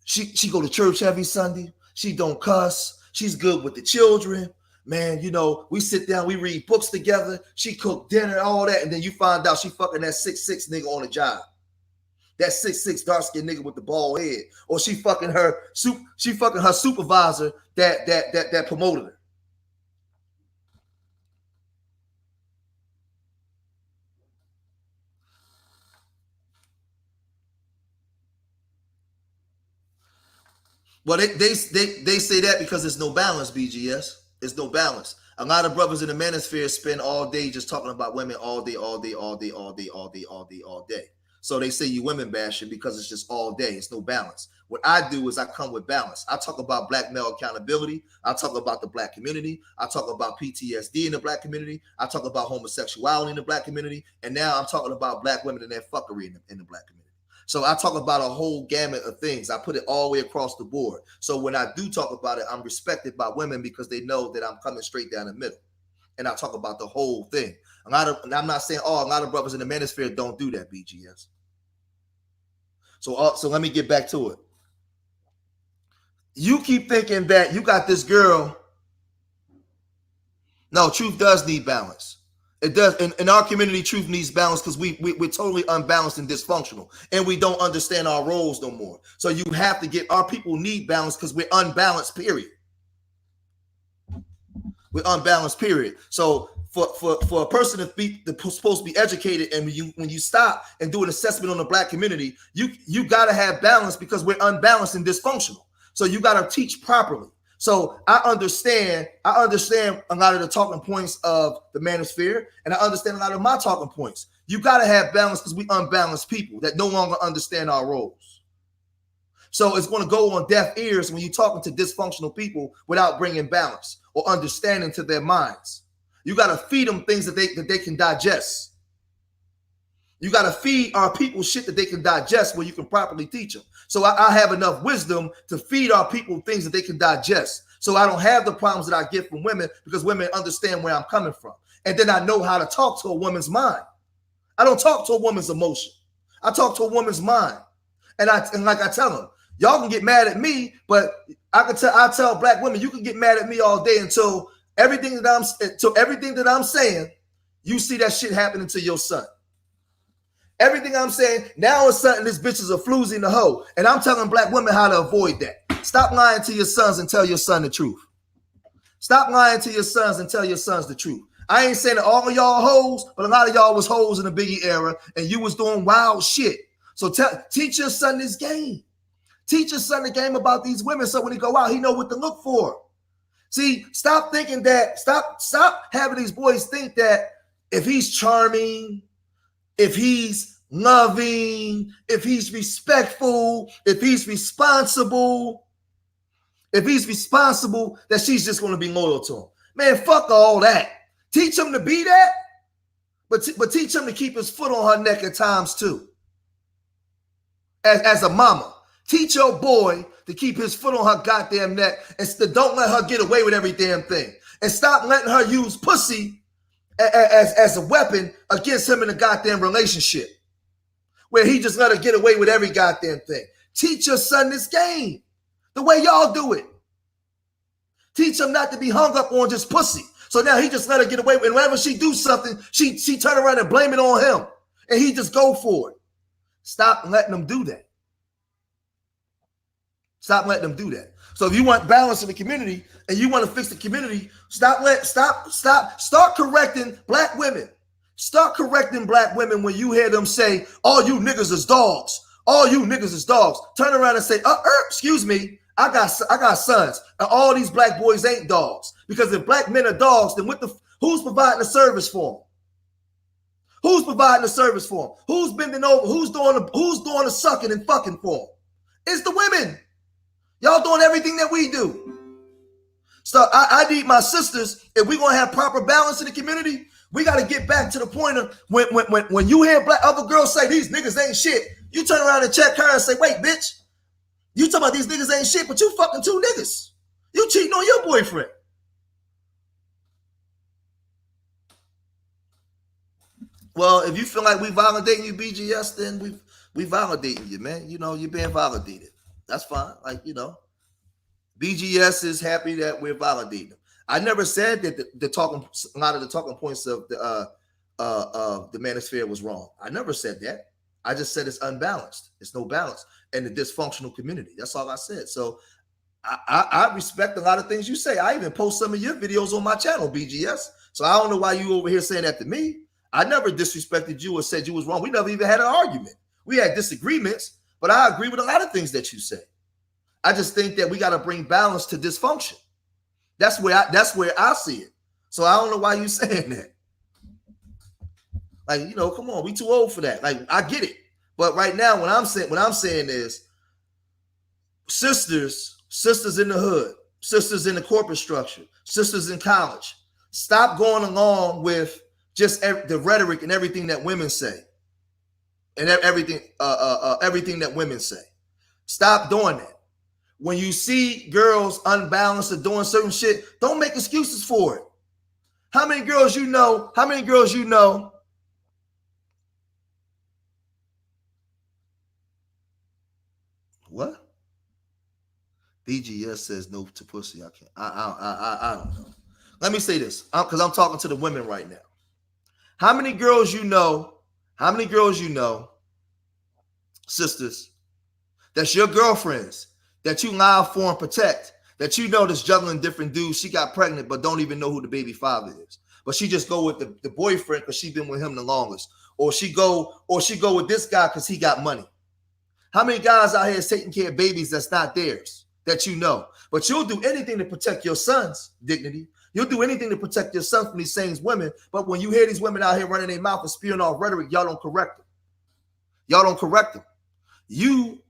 She go to church every Sunday. She don't cuss. She's good with the children. Man, you know, we sit down, we read books together. She cook dinner, all that. And then you find out she fucking that 6'6" nigga on the job. That 6'6" dark-skinned nigga with the bald head. Or she fucking her supervisor that promoted her. Well, they say that because there's no balance, BGS. There's no balance. A lot of brothers in the manosphere spend all day just talking about women all day. So they say you women bashing because it's just all day. It's no balance. What I do is I come with balance. I talk about black male accountability. I talk about the black community. I talk about PTSD in the black community. I talk about homosexuality in the black community. And now I'm talking about black women and their fuckery in the black community. So I talk about a whole gamut of things. I put it all the way across the board. So when I do talk about it, I'm respected by women because they know that I'm coming straight down the middle. And I talk about the whole thing. And I'm not saying, a lot of brothers in the manosphere don't do that, BGS. So let me get back to it. You keep thinking that you got this girl. No, truth does need balance. It does. In our community, truth needs balance because we're totally unbalanced and dysfunctional. And we don't understand our roles no more. So you have to get, our people need balance because we're unbalanced, period. We're unbalanced, period. So for a person to be supposed to be educated, and when you stop and do an assessment on the black community, you got to have balance because we're unbalanced and dysfunctional. So you got to teach properly. So I understand a lot of the talking points of the manosphere, and I understand a lot of my talking points. You got to have balance because we unbalanced people that no longer understand our roles. So it's going to go on deaf ears when you're talking to dysfunctional people without bringing balance or understanding to their minds. You got to feed them things that they can digest. You got to feed our people shit that they can digest where you can properly teach them. So I have enough wisdom to feed our people things that they can digest. So I don't have the problems that I get from women because women understand where I'm coming from. And then I know how to talk to a woman's mind. I don't talk to a woman's emotion. I talk to a woman's mind. And like I tell them, y'all can get mad at me, but I tell black women, you can get mad at me all day until everything that I'm saying, you see that shit happening to your son. Everything I'm saying, now it's something this bitch is a floozy in the hoe. And I'm telling black women how to avoid that. Stop lying to your sons and tell your son the truth. Stop lying to your sons and tell your sons the truth. I ain't saying that all of y'all hoes, but a lot of y'all was hoes in the Biggie era and you was doing wild shit. So teach your son this game. Teach your son the game about these women so when he go out, he know what to look for. See, stop thinking that, stop having these boys think that if he's charming, if he's loving, if he's respectful, if he's responsible, that she's just going to be loyal to him. Man, fuck all that. Teach him to be that, but teach him to keep his foot on her neck at times too. As a mama, teach your boy to keep his foot on her goddamn neck and don't let her get away with every damn thing. And stop letting her use pussy as a weapon against him in a goddamn relationship where he just let her get away with every goddamn thing. Teach your son this game the way y'all do it. Teach him not to be hung up on just pussy. So now he just let her get away with it. Whenever she do something, she turn around and blame it on him. And he just go for it. Stop letting them do that. Stop letting them do that. So if you want balance in the community and you want to fix the community, start correcting black women. Start correcting black women when you hear them say, all you niggas is dogs. All you niggas is dogs. Turn around and say, excuse me, I got sons. And all these black boys ain't dogs. Because if black men are dogs, then who's providing the service for them? Who's providing the service for them? Who's bending over? Who's doing the sucking and fucking for them? It's the women. Y'all doing everything that we do. So I need my sisters, if we're going to have proper balance in the community, we got to get back to the point of when you hear other girls say these niggas ain't shit, you turn around and check her and say, wait, bitch, you talking about these niggas ain't shit, but you fucking two niggas. You cheating on your boyfriend. Well, if you feel like we validating you, BGS, then we validating you, man. You know, you're being validated. That's fine. Like, you know, BGS is happy that we're validating them. I never said that a lot of the talking points of the manosphere was wrong. I never said that. I just said it's unbalanced. It's no balance in the dysfunctional community. That's all I said. So I respect a lot of things you say. I even post some of your videos on my channel, BGS. So I don't know why you over here saying that to me. I never disrespected you or said you was wrong. We never even had an argument. We had disagreements, but I agree with a lot of things that you say. I just think that we got to bring balance to dysfunction. That's where I see it. So I don't know why you saying that. Like, you know, come on, we too old for that. Like, I get it. But right now, what I'm saying is sisters in the hood, sisters in the corporate structure, sisters in college, stop going along with just the rhetoric and everything that women say. And everything that women say. Stop doing that. When you see girls unbalanced or doing certain shit, don't make excuses for it. How many girls you know? What? BGS says no to pussy. I can't. I don't know. Let me say this, because I'm talking to the women right now. How many girls you know? Sisters, that's your girlfriends that you lie for and protect, that you know that's juggling different dudes. She got pregnant, but don't even know who the baby father is. But she just go with the boyfriend because she's been with him the longest. Or she go with this guy because he got money. How many guys out here is taking care of babies that's not theirs? that you know. But you'll do anything to protect your son's dignity. You'll do anything to protect your son from these same women. But when you hear these women out here running their mouth and spewing off rhetoric, y'all don't correct them. Y'all don't correct them. You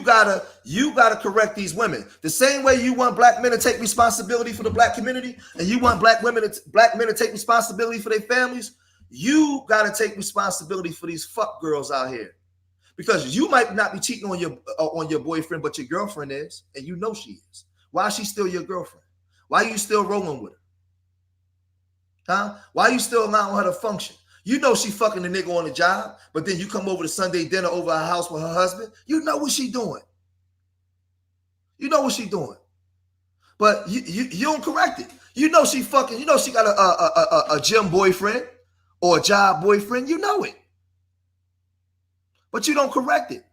gotta correct these women. The same way you want black men to take responsibility for the black community, and you want black men to take responsibility for their families, you gotta take responsibility for these fuck girls out here. Because you might not be cheating on your boyfriend, but your girlfriend is, and you know she is. Why is she still your girlfriend? Why are you still rolling with her? Huh? Why are you still allowing her to function? You know she fucking the nigga on the job, but then you come over to Sunday dinner over her house with her husband. You know what she doing. You know what she doing. But you don't correct it. You know she fucking, you know she got a gym boyfriend or a job boyfriend. You know it. But you don't correct it.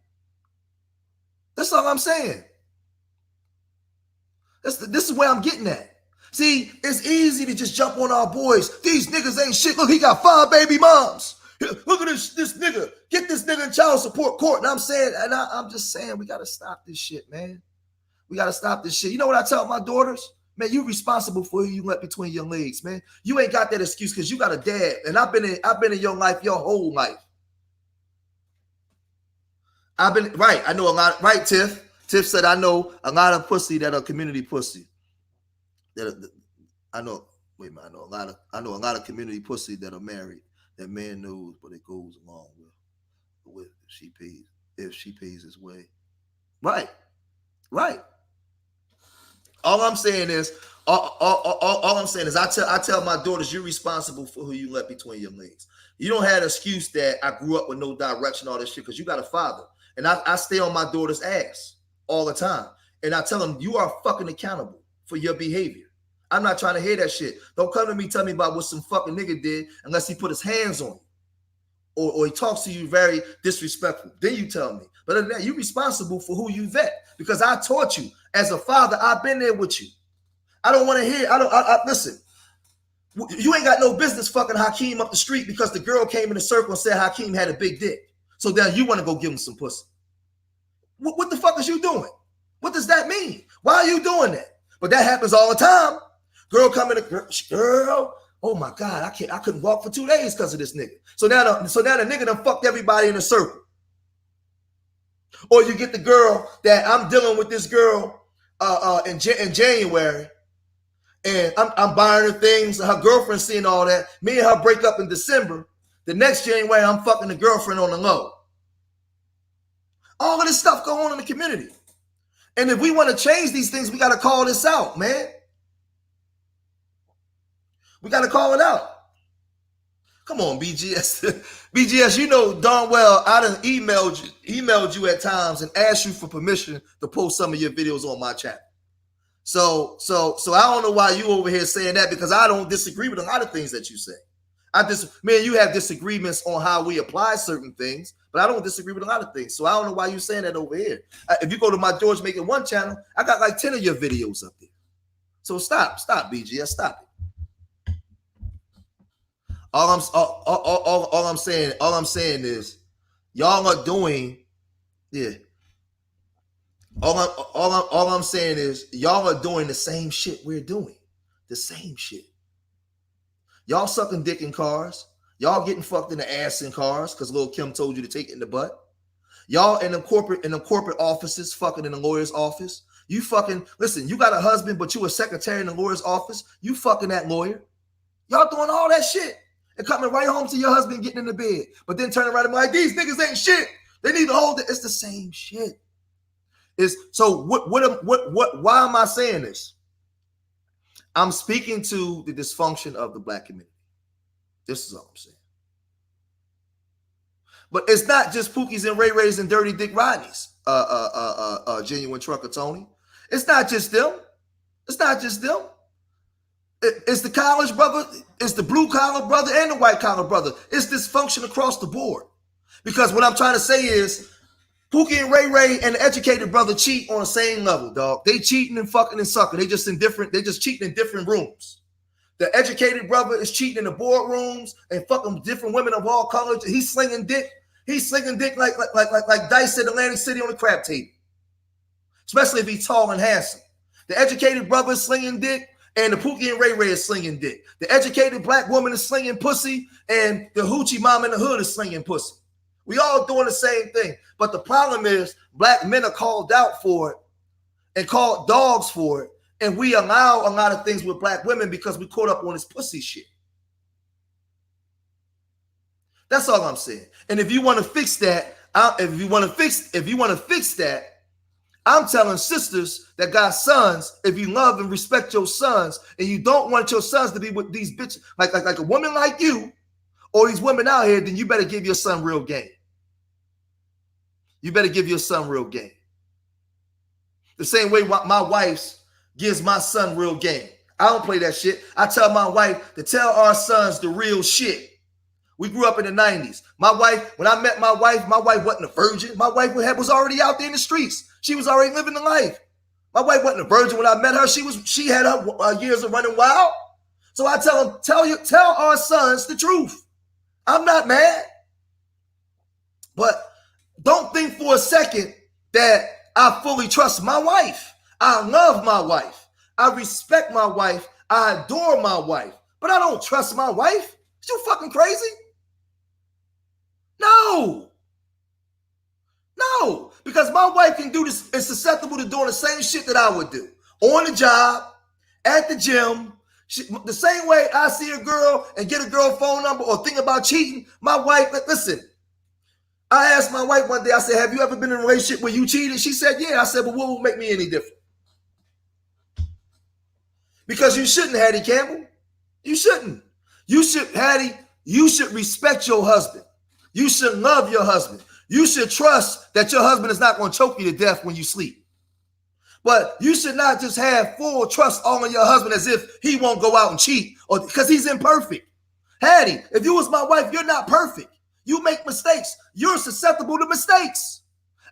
That's all I'm saying. This is where I'm getting at. See, it's easy to just jump on our boys. These niggas ain't shit. Look, he got 5 baby moms. Look at this nigga. Get this nigga in child support court. And I'm saying, and I'm just saying, we got to stop this shit, man. We got to stop this shit. You know what I tell my daughters? Man, you responsible for who you let between your legs, man. You ain't got that excuse because you got a dad. And I've been in your life your whole life. Right. I know a lot. Right, Tiff. Tiff said, I know a lot of pussy that are community pussy. I know a lot of community pussy that are married that man knows, but it goes along with if she pays his way. Right. All I'm saying is I tell my daughters, you're responsible for who you let between your legs. You don't have an excuse that I grew up with no direction, all this shit, because you got a father. And I stay on my daughter's ass all the time. And I tell them, you are fucking accountable for your behavior. I'm not trying to hear that shit. Don't come to me, tell me about what some fucking nigga did unless he put his hands on you. Or he talks to you very disrespectful. Then you tell me. But other than that, you're responsible for who you vet. Because I taught you. As a father, I've been there with you. I don't want to hear, listen. You ain't got no business fucking Hakeem up the street because the girl came in the circle and said Hakeem had a big dick. So then you want to go give him some pussy. What the fuck is you doing? What does that mean? Why are you doing that? But that happens all the time. Girl coming to girl. Oh my God, I couldn't walk for 2 days because of this nigga. So now the nigga done fucked everybody in a circle. Or you get the girl that I'm dealing with this girl in January, and I'm buying her things, and her girlfriend seeing all that. Me and her break up in December. The next January, I'm fucking the girlfriend on the low. All of this stuff going on in the community. And if we want to change these things, we got to call this out, man. We got to call it out. Come on, BGS. BGS, you know darn well I done emailed you at times and asked you for permission to post some of your videos on my channel. So I don't know why you over here saying that, because I don't disagree with a lot of things that you say. You have disagreements on how we apply certain things, but I don't disagree with a lot of things. So I don't know why you're saying that over here. If you go to my George Making One channel, I got like 10 of your videos up there. So stop, BGS, stop it. All I'm saying is y'all are doing, yeah. All I'm saying is y'all are doing the same shit we're doing. The same shit. Y'all sucking dick in cars. Y'all getting fucked in the ass in cars because Lil Kim told you to take it in the butt. Y'all in the corporate offices, fucking in the lawyer's office. You fucking, listen, you got a husband, but you a secretary in the lawyer's office. You fucking that lawyer. Y'all doing all that shit and coming right home to your husband getting in the bed, but then turning around and be like, these niggas ain't shit. They need to hold it. It's the same shit. Why am I saying this? I'm speaking to the dysfunction of the black community. This is all I'm saying. But it's not just Pookies and Ray Rays and Dirty Dick Rodneys, Genuine Trucker Tony. It's not just them. It's not just them. It's the college brother, it's the blue collar brother and the white collar brother. It's dysfunction across the board. Because what I'm trying to say is Pookie and Ray and the educated brother cheat on the same level, dog. They cheating and fucking and sucking. They just cheating in different rooms. The educated brother is cheating in the boardrooms and fucking different women of all colors. He's slinging dick. He's slinging dick like Dice at Atlantic City on the crap table. especially if he's tall and handsome. The educated brother is slinging dick, and the Pookie and Ray Ray is slinging dick. The educated black woman is slinging pussy, and the hoochie mom in the hood is slinging pussy. We all doing the same thing. But the problem is black men are called out for it and called dogs for it. And we allow a lot of things with black women because we caught up on this pussy shit. That's all I'm saying. And if you want to fix that, if you want to fix that, I'm telling sisters that got sons, if you love and respect your sons, and you don't want your sons to be with these bitches, like a woman like you, or these women out here, then you better give your son real game. You better give your son real game. The same way my wife gives my son real game. I don't play that shit. I tell my wife to tell our sons the real shit. We grew up in the 90s. My wife, when I met my wife wasn't a virgin. My wife was already out there in the streets. She was already living the life. My wife wasn't a virgin when I met her. She had her years of running wild. So I tell them, tell our sons the truth. I'm not mad. But don't think for a second that I fully trust my wife. I love my wife. I respect my wife. I adore my wife. But I don't trust my wife. Is you fucking crazy? No, because my wife can do this, is susceptible to doing the same shit that I would do. On the job, at the gym, the same way I see a girl and get a girl phone number or think about cheating, my wife, listen, I asked my wife one day, I said, have you ever been in a relationship where you cheated? She said, yeah. I said, but what will make me any different? Because you shouldn't, Hattie Campbell. You shouldn't. You should, Hattie, you should respect your husband. You should love your husband. You should trust that your husband is not going to choke you to death when you sleep. But you should not just have full trust all in your husband as if he won't go out and cheat or because he's imperfect. Hattie, if you was my wife, you're not perfect. You make mistakes. You're susceptible to mistakes.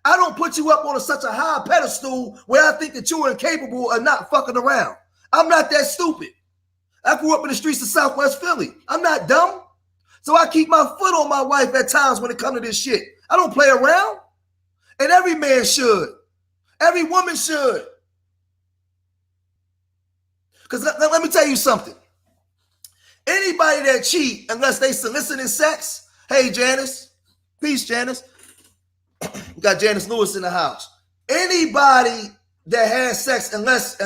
I don't put you up on such a high pedestal where I think that you're incapable of not fucking around. I'm not that stupid. I grew up in the streets of Southwest Philly. I'm not dumb. So I keep my foot on my wife at times when it comes to this shit. I don't play around. And every man should. Every woman should. Because let me tell you something. Anybody that cheat, unless they soliciting sex, hey, Janice. Peace, Janice. We got Janice Lewis in the house. Anybody that has sex, unless,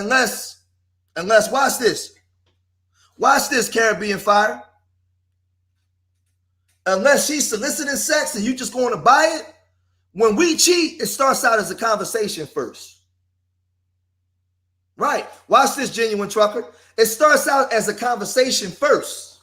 watch this. Watch this, Caribbean Fire. Unless she's soliciting sex and you just going to buy it, when we cheat, it starts out as a conversation first. Right. Watch this, Genuine Trucker. It starts out as a conversation first.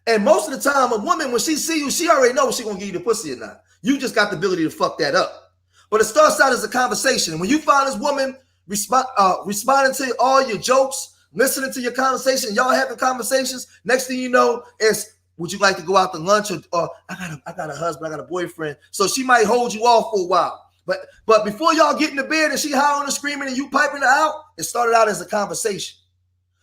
And most of the time, a woman, when she see you, she already knows she's going to give you the pussy or not. You just got the ability to fuck that up. But it starts out as a conversation. And when you find this woman responding to all your jokes, listening to your conversation, y'all having conversations, next thing you know is, would you like to go out to lunch? Or I got a husband, I got a boyfriend. So she might hold you off for a while. But before y'all get in the bed and she howling and screaming and you piping her out, it started out as a conversation.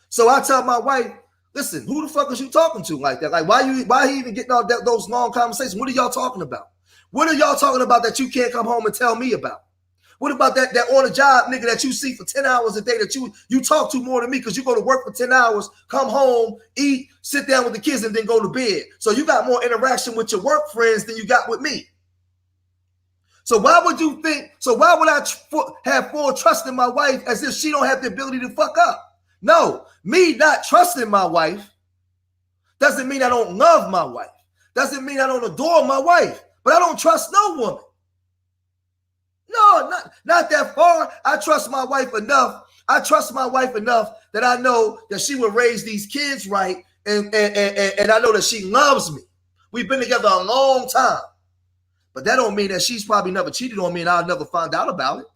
So I tell my wife, listen, who the fuck is you talking to like that? Like, why you even getting all those long conversations? What are y'all talking about? What are y'all talking about that you can't come home and tell me about? What about that on the job nigga that you see for 10 hours a day that you talk to more than me because you go to work for 10 hours, come home, eat, sit down with the kids, and then go to bed. So you got more interaction with your work friends than you got with me. So why would I have full trust in my wife as if she don't have the ability to fuck up? No, me not trusting my wife doesn't mean I don't love my wife. Doesn't mean I don't adore my wife, but I don't trust no woman. No, not that far. I trust my wife enough. I trust my wife enough that I know that she will raise these kids right, and I know that she loves me. We've been together a long time. But that don't mean that she's probably never cheated on me and I'll never find out about it.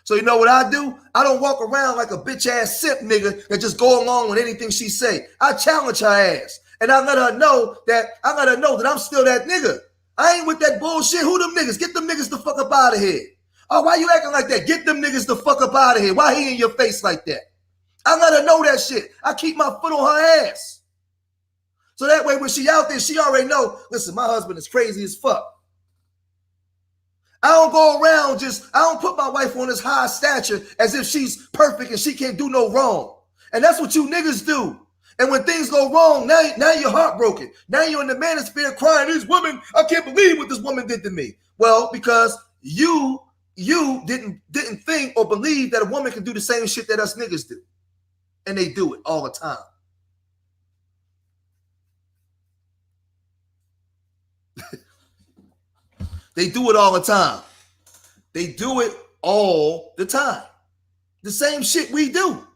So you know what I do? I don't walk around like a bitch-ass simp nigga that just go along with anything she say. I challenge her ass. And I let her know that I'm still that nigga. I ain't with that bullshit. Who them niggas? Get them niggas the fuck up out of here. Oh, why you acting like that? Get them niggas the fuck up out of here. Why he in your face like that? I let her know that shit. I keep my foot on her ass. So that way when she out there, she already know, listen, my husband is crazy as fuck. I don't go around I don't put my wife on this high stature as if she's perfect and she can't do no wrong. And that's what you niggas do. And when things go wrong, now you're heartbroken. Now you're in the manosphere crying, these women, I can't believe what this woman did to me. Well, because you didn't think or believe that a woman can do the same shit that us niggas do. And they do it all the time. They do it all the time. They do it all the time. The same shit we do.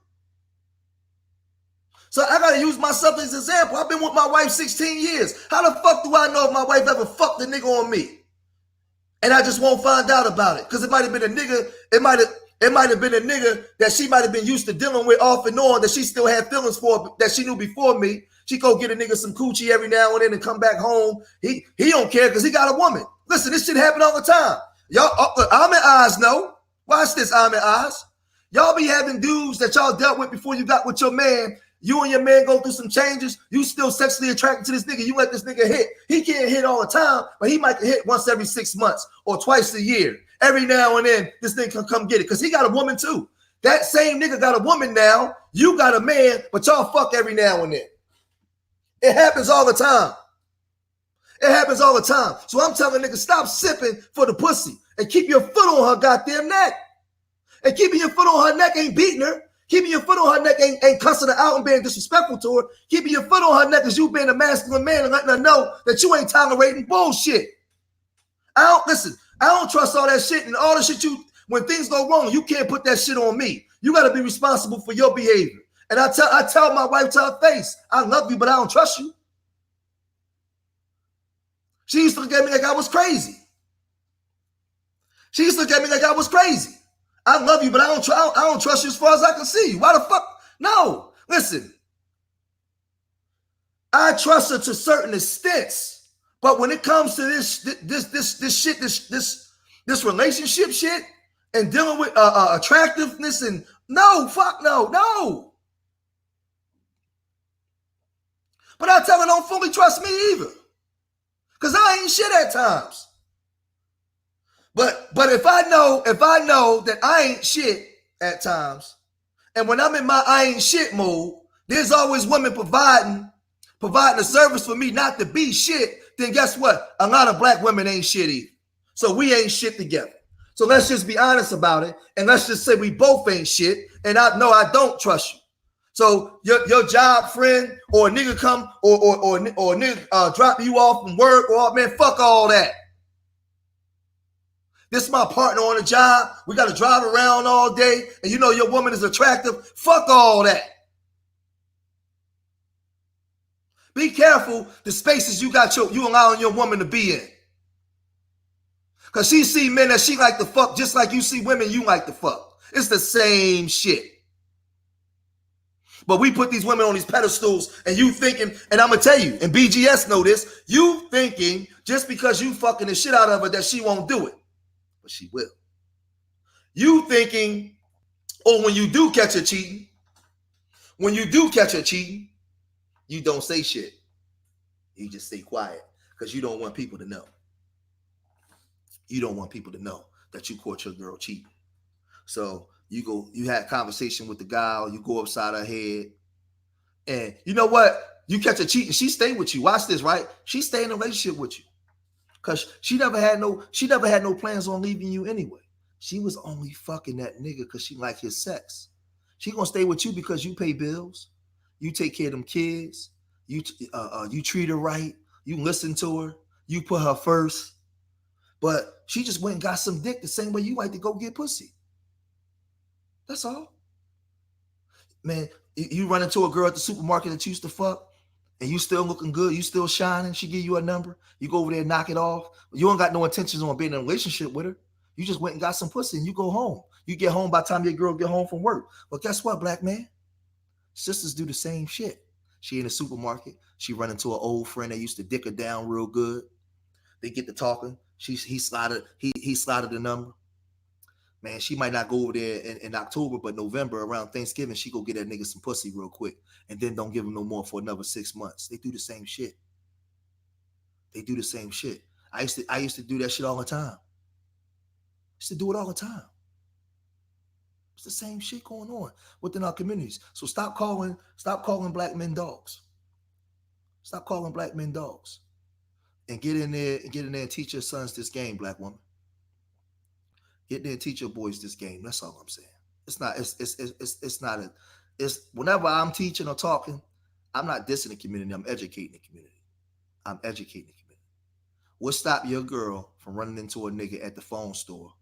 So I gotta use myself as an example. I've been with my wife 16 years. How the fuck do I know if my wife ever fucked a nigga on me? And I just won't find out about it. Because it might have been a nigga, it might have been a nigga that she might have been used to dealing with off and on, that she still had feelings for, that she knew before me. She go get a nigga some coochie every now and then and come back home. He don't care because he got a woman. Listen, this shit happen all the time. Y'all, Ahmed Oz know. Watch this, Ahmed Oz. Y'all be having dudes that y'all dealt with before you got with your man. You and your man go through some changes. You still sexually attracted to this nigga. You let this nigga hit. He can't hit all the time, but he might hit once every 6 months or twice a year. Every now and then, this nigga can come get it because he got a woman too. That same nigga got a woman now. You got a man, but y'all fuck every now and then. It happens all the time. It happens all the time. So I'm telling niggas, stop sipping for the pussy and keep your foot on her goddamn neck. And keeping your foot on her neck ain't beating her. Keeping your foot on her neck ain't cussing her out and being disrespectful to her. Keeping your foot on her neck is you being a masculine man and letting her know that you ain't tolerating bullshit. I don't trust all that shit and all the shit when things go wrong, you can't put that shit on me. You got to be responsible for your behavior. And I tell my wife to her face, I love you, but I don't trust you. She used to look at me like I was crazy. I love you, but I don't trust you as far as I can see you. Why the fuck? No, listen. I trust her to certain extents, but when it comes to this relationship shit and dealing with attractiveness and no. But I tell her don't fully trust me either, because I ain't shit at times. But if I know that I ain't shit at times, and when I'm in my I ain't shit mode, there's always women providing a service for me not to be shit, then guess what? A lot of black women ain't shit either. So we ain't shit together. So let's just be honest about it, and let's just say we both ain't shit, and I know I don't trust you. So your job friend or a nigga come or a nigga drop you off from work, or man, fuck all that. This is my partner on the job. We got to drive around all day, and you know your woman is attractive. Fuck all that. Be careful the spaces you allowing your woman to be in. Because she see men that she like to fuck just like you see women you like to fuck. It's the same shit. But we put these women on these pedestals, and you thinking, and I'm going to tell you, and BGS know this, you thinking just because you fucking the shit out of her that she won't do it. But she will. You thinking, when you do catch her cheating, you don't say shit. You just stay quiet because you don't want people to know. You don't want people to know that you caught your girl cheating. So you had a conversation with the guy, or you go upside her head, and you know what? You catch her cheating, she stay with you. Watch this, right? She stay in a relationship with you. Because she never had no plans on leaving you anyway. She was only fucking that nigga because she liked his sex. She gonna stay with you because you pay bills, you take care of them kids, you treat her right, you listen to her, you put her first. But she just went and got some dick the same way you like to go get pussy. That's all. Man, you run into a girl at the supermarket that you used to fuck, and you still looking good, you still shining, she give you a number, you go over there and knock it off. You don't got no intentions on being in a relationship with her. You just went and got some pussy and you go home. You get home by the time your girl get home from work. But guess what, black man? Sisters do the same shit. She in the supermarket, she run into an old friend that used to dick her down real good. They get to talking. He slotted the number. Man, she might not go over there in October, but November around Thanksgiving, she go get that nigga some pussy real quick, and then don't give him no more for another 6 months. They do the same shit. I used to do that shit all the time. Used to do it all the time. It's the same shit going on within our communities. So stop calling black men dogs. Stop calling black men dogs. And get in there and teach your sons this game, black woman. Get there and teach your boys this game. That's all I'm saying. It's whenever I'm teaching or talking, I'm not dissing the community, I'm educating the community. I'm educating the community. What stop your girl from running into a nigga at the phone store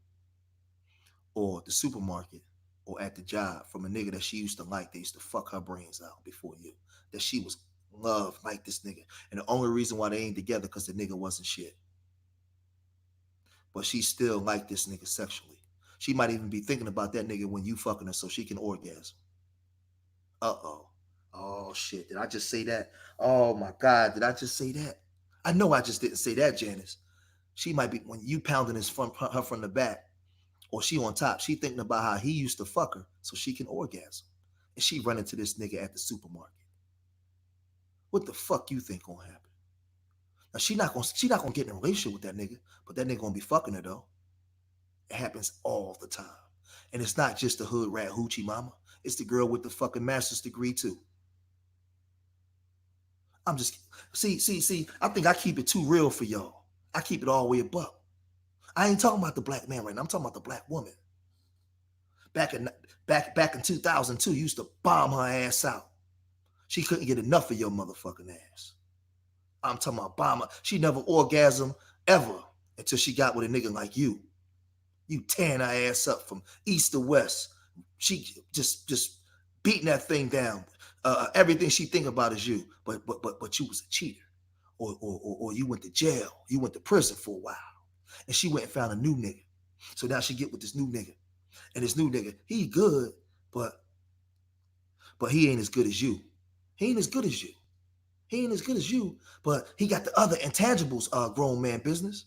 or the supermarket or at the job from a nigga that she used to like, they used to fuck her brains out before you, that she was loved like this nigga. And the only reason why they ain't together because the nigga wasn't shit. But she still liked this nigga sexually. She might even be thinking about that nigga when you fucking her so she can orgasm. Uh-oh. Oh, shit. Did I just say that? Oh, my God. Did I just say that? I know I just didn't say that, Janice. She might be, when you pounding her from the back, or she on top, she thinking about how he used to fuck her so she can orgasm. And she run into this nigga at the supermarket. What the fuck you think gonna happen? Now, she not gonna get in a relationship with that nigga, but that nigga gonna be fucking her, though. It happens all the time. And it's not just the hood rat hoochie mama. It's the girl with the fucking master's degree, too. I'm just, see, I think I keep it too real for y'all. I keep it all the way above. I ain't talking about the black man right now. I'm talking about the black woman. Back in 2002, you used to bomb her ass out. She couldn't get enough of your motherfucking ass. I'm talking about bomber. She never orgasmed ever until she got with a nigga like you. You tearing her ass up from east to west. She just beating that thing down. Everything she think about is you. But you was a cheater, or you went to jail. You went to prison for a while, and she went and found a new nigga. So now she get with this new nigga, and this new nigga, he good, but he ain't as good as you. He ain't as good as you. He ain't as good as you, but he got the other intangibles, grown man business.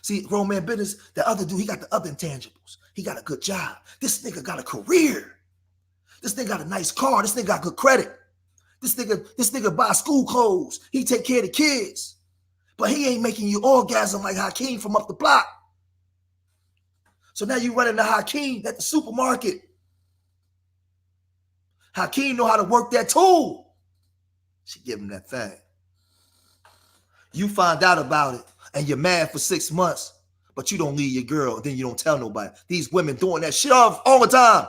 See, grown man business, the other dude, he got the other intangibles. He got a good job. This nigga got a career. This nigga got a nice car. This nigga got good credit. This nigga buy school clothes. He take care of the kids. But he ain't making you orgasm like Hakeem from up the block. So now you running to Hakeem at the supermarket. Hakeem know how to work that tool. She give him that thing. You find out about it and you're mad for 6 months, but you don't leave your girl and then you don't tell nobody. These women doing that shit all the time.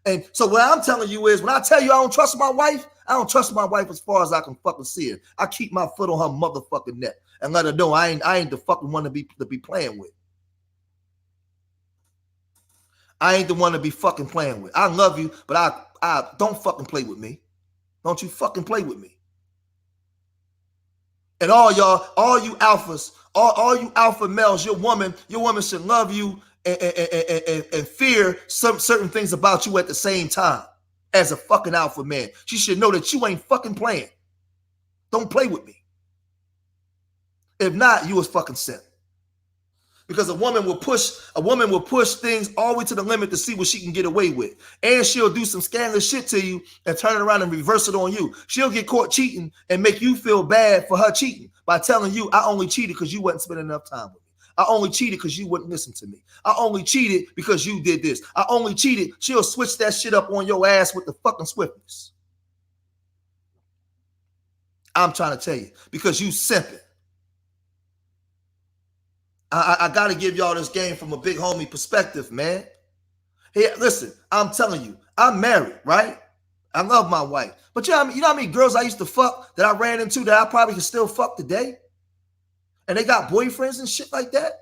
And so what I'm telling you is, when I tell you I don't trust my wife, I don't trust my wife as far as I can fucking see her. I keep my foot on her motherfucking neck and let her know I ain't the fucking one to be playing with. I ain't the one to be fucking playing with. I love you, but I don't fucking play with me. Don't you fucking play with me. And all you alphas, all you alpha males, your woman should love you and fear some certain things about you at the same time as a fucking alpha man. She should know that you ain't fucking playing. Don't play with me. If not, you was fucking simp. Because a woman will push things all the way to the limit to see what she can get away with. And she'll do some scandalous shit to you and turn it around and reverse it on you. She'll get caught cheating and make you feel bad for her cheating by telling you, I only cheated because you wasn't spending enough time with me. I only cheated because you wouldn't listen to me. I only cheated because you did this. I only cheated. She'll switch that shit up on your ass with the fucking swiftness. I'm trying to tell you, because you simping. I got to give y'all this game from a big homie perspective, man. Hey, listen, I'm telling you, I'm married, right? I love my wife. But you know how many girls I used to fuck that I ran into that I probably can still fuck today? And they got boyfriends and shit like that?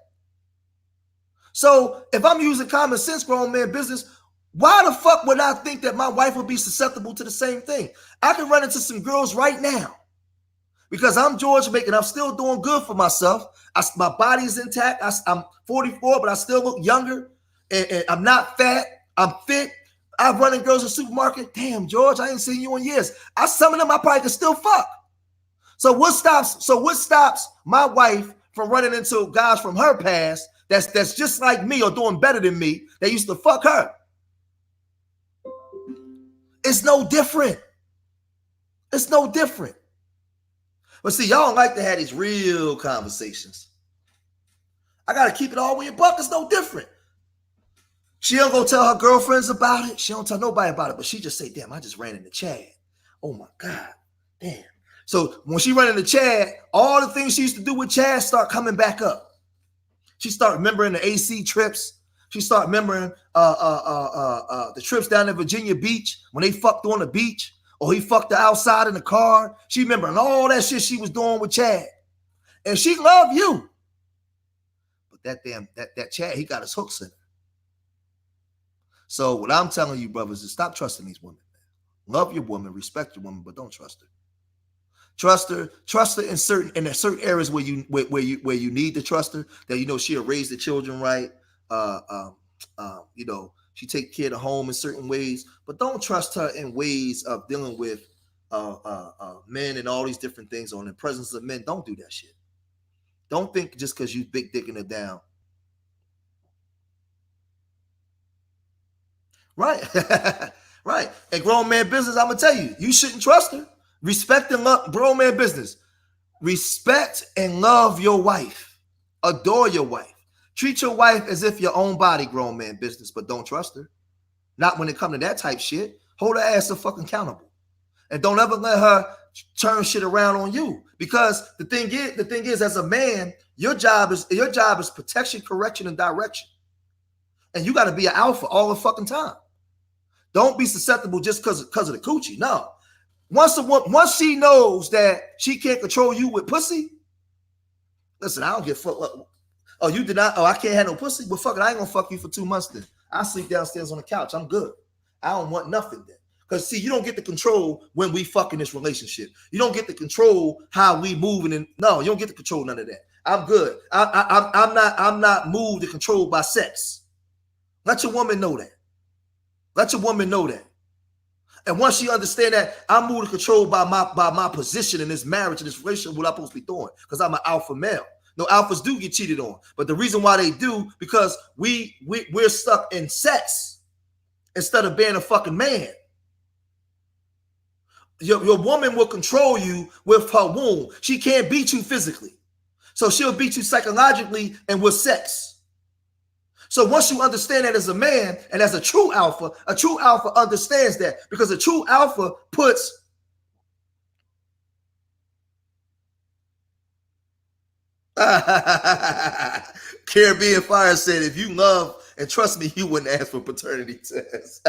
So if I'm using common sense, grown man business, why the fuck would I think that my wife would be susceptible to the same thing? I can run into some girls right now. Because I'm George Macon, I'm still doing good for myself. My body's intact. I'm 44, but I still look younger. And I'm not fat. I'm fit. I'm running girls in the supermarket. Damn, George, I ain't seen you in years. Some of them I probably can still fuck. So what stops my wife from running into guys from her past that's just like me or doing better than me that used to fuck her? It's no different. It's no different. But see, y'all don't like to have these real conversations. I gotta keep it all the way in buck. It's no different. She don't go tell her girlfriends about it. She don't tell nobody about it, but she just say, damn, I just ran into Chad. Oh my God, damn. So when she ran into Chad, all the things she used to do with Chad start coming back up. She start remembering the AC trips. She start remembering the trips down at Virginia Beach when they fucked on the beach, or he fucked her outside in the car. She remembering all that shit she was doing with Chad. And she loved you. But that Chad, he got his hooks in her. So what I'm telling you, brothers, is stop trusting these women. Love your woman, respect your woman, but don't trust her. Trust her in certain areas where you need to trust her, that you know she'll raise the children right. You know, she take care of the home in certain ways, but don't trust her in ways of dealing with men and all these different things, or in the presence of men. Don't do that shit. Don't think just because you big dicking it down. Right. Right. And grown man business, I'm gonna tell you, you shouldn't trust her. Respect and love, grown man business. Respect and love your wife. Adore your wife. Treat your wife as if your own body, grown man business, but don't trust her. Not when it comes to that type shit. Hold her ass the fucking accountable. And don't ever let her turn shit around on you. Because the thing is, as a man, your job is protection, correction, and direction. And you got to be an alpha all the fucking time. Don't be susceptible just because of the coochie. No. Once she knows that she can't control you with pussy, listen, I don't give a fuck. Oh, you did not? Oh, I can't have no pussy? Well, fuck it, I ain't gonna fuck you for 2 months then. I'll sleep downstairs on the couch. I'm good. I don't want nothing then. Because see, you don't get to control when we fuck in this relationship. You don't get to control how we moving in. No, you don't get to control none of that. I'm good. I'm not moved and controlled by sex. Let your woman know that. Let your woman know that. And once she understand that, I'm moved and controlled by my position in this marriage, in this relationship, what I'm supposed to be doing, because I'm an alpha male. No, alphas do get cheated on, but the reason why they do, because we're stuck in sex instead of being a fucking man. Your woman will control you with her womb. She can't beat you physically, so she'll beat you psychologically and with sex. So once you understand that as a man and as a true alpha understands that, because a true alpha puts Caribbean Fire said, if you love and trust me, you wouldn't ask for paternity tests.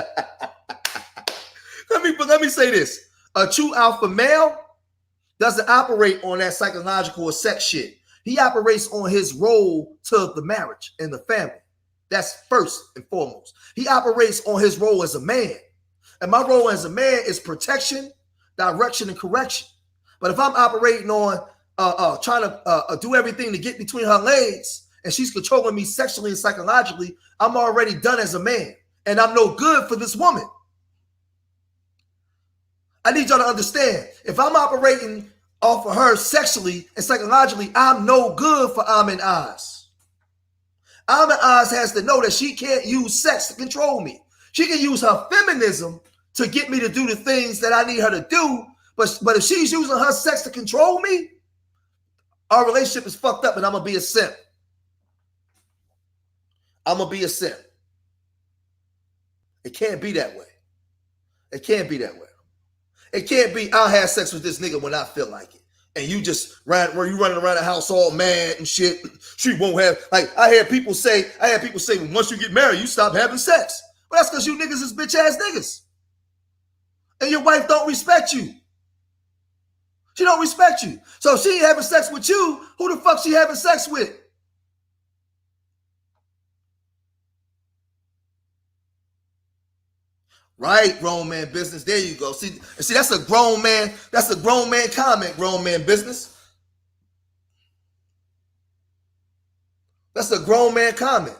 Let me say this. A true alpha male doesn't operate on that psychological or sex shit. He operates on his role to the marriage and the family. That's first and foremost. He operates on his role as a man. And my role as a man is protection, direction, and correction. But if I'm operating on trying to do everything to get between her legs, and she's controlling me sexually and psychologically, I'm already done as a man. And I'm no good for this woman. I need y'all to understand. If I'm operating off of her sexually and psychologically, I'm no good for Amin Oz. Amin Oz has to know that she can't use sex to control me. She can use her feminism to get me to do the things that I need her to do. But if she's using her sex to control me, our relationship is fucked up, and I'm going to be a simp. I'm going to be a simp. It can't be that way. It can't be that way. It can't be, I'll have sex with this nigga when I feel like it. And you just running around the house all mad and shit. She won't have, like, I had people say, once you get married, you stop having sex. Well, that's because you niggas is bitch ass niggas. And your wife don't respect you. She don't respect you. So if she ain't having sex with you, who the fuck she having sex with? Right, grown man business. There you go. See, that's a grown man. That's a grown man comment, grown man business. That's a grown man comment.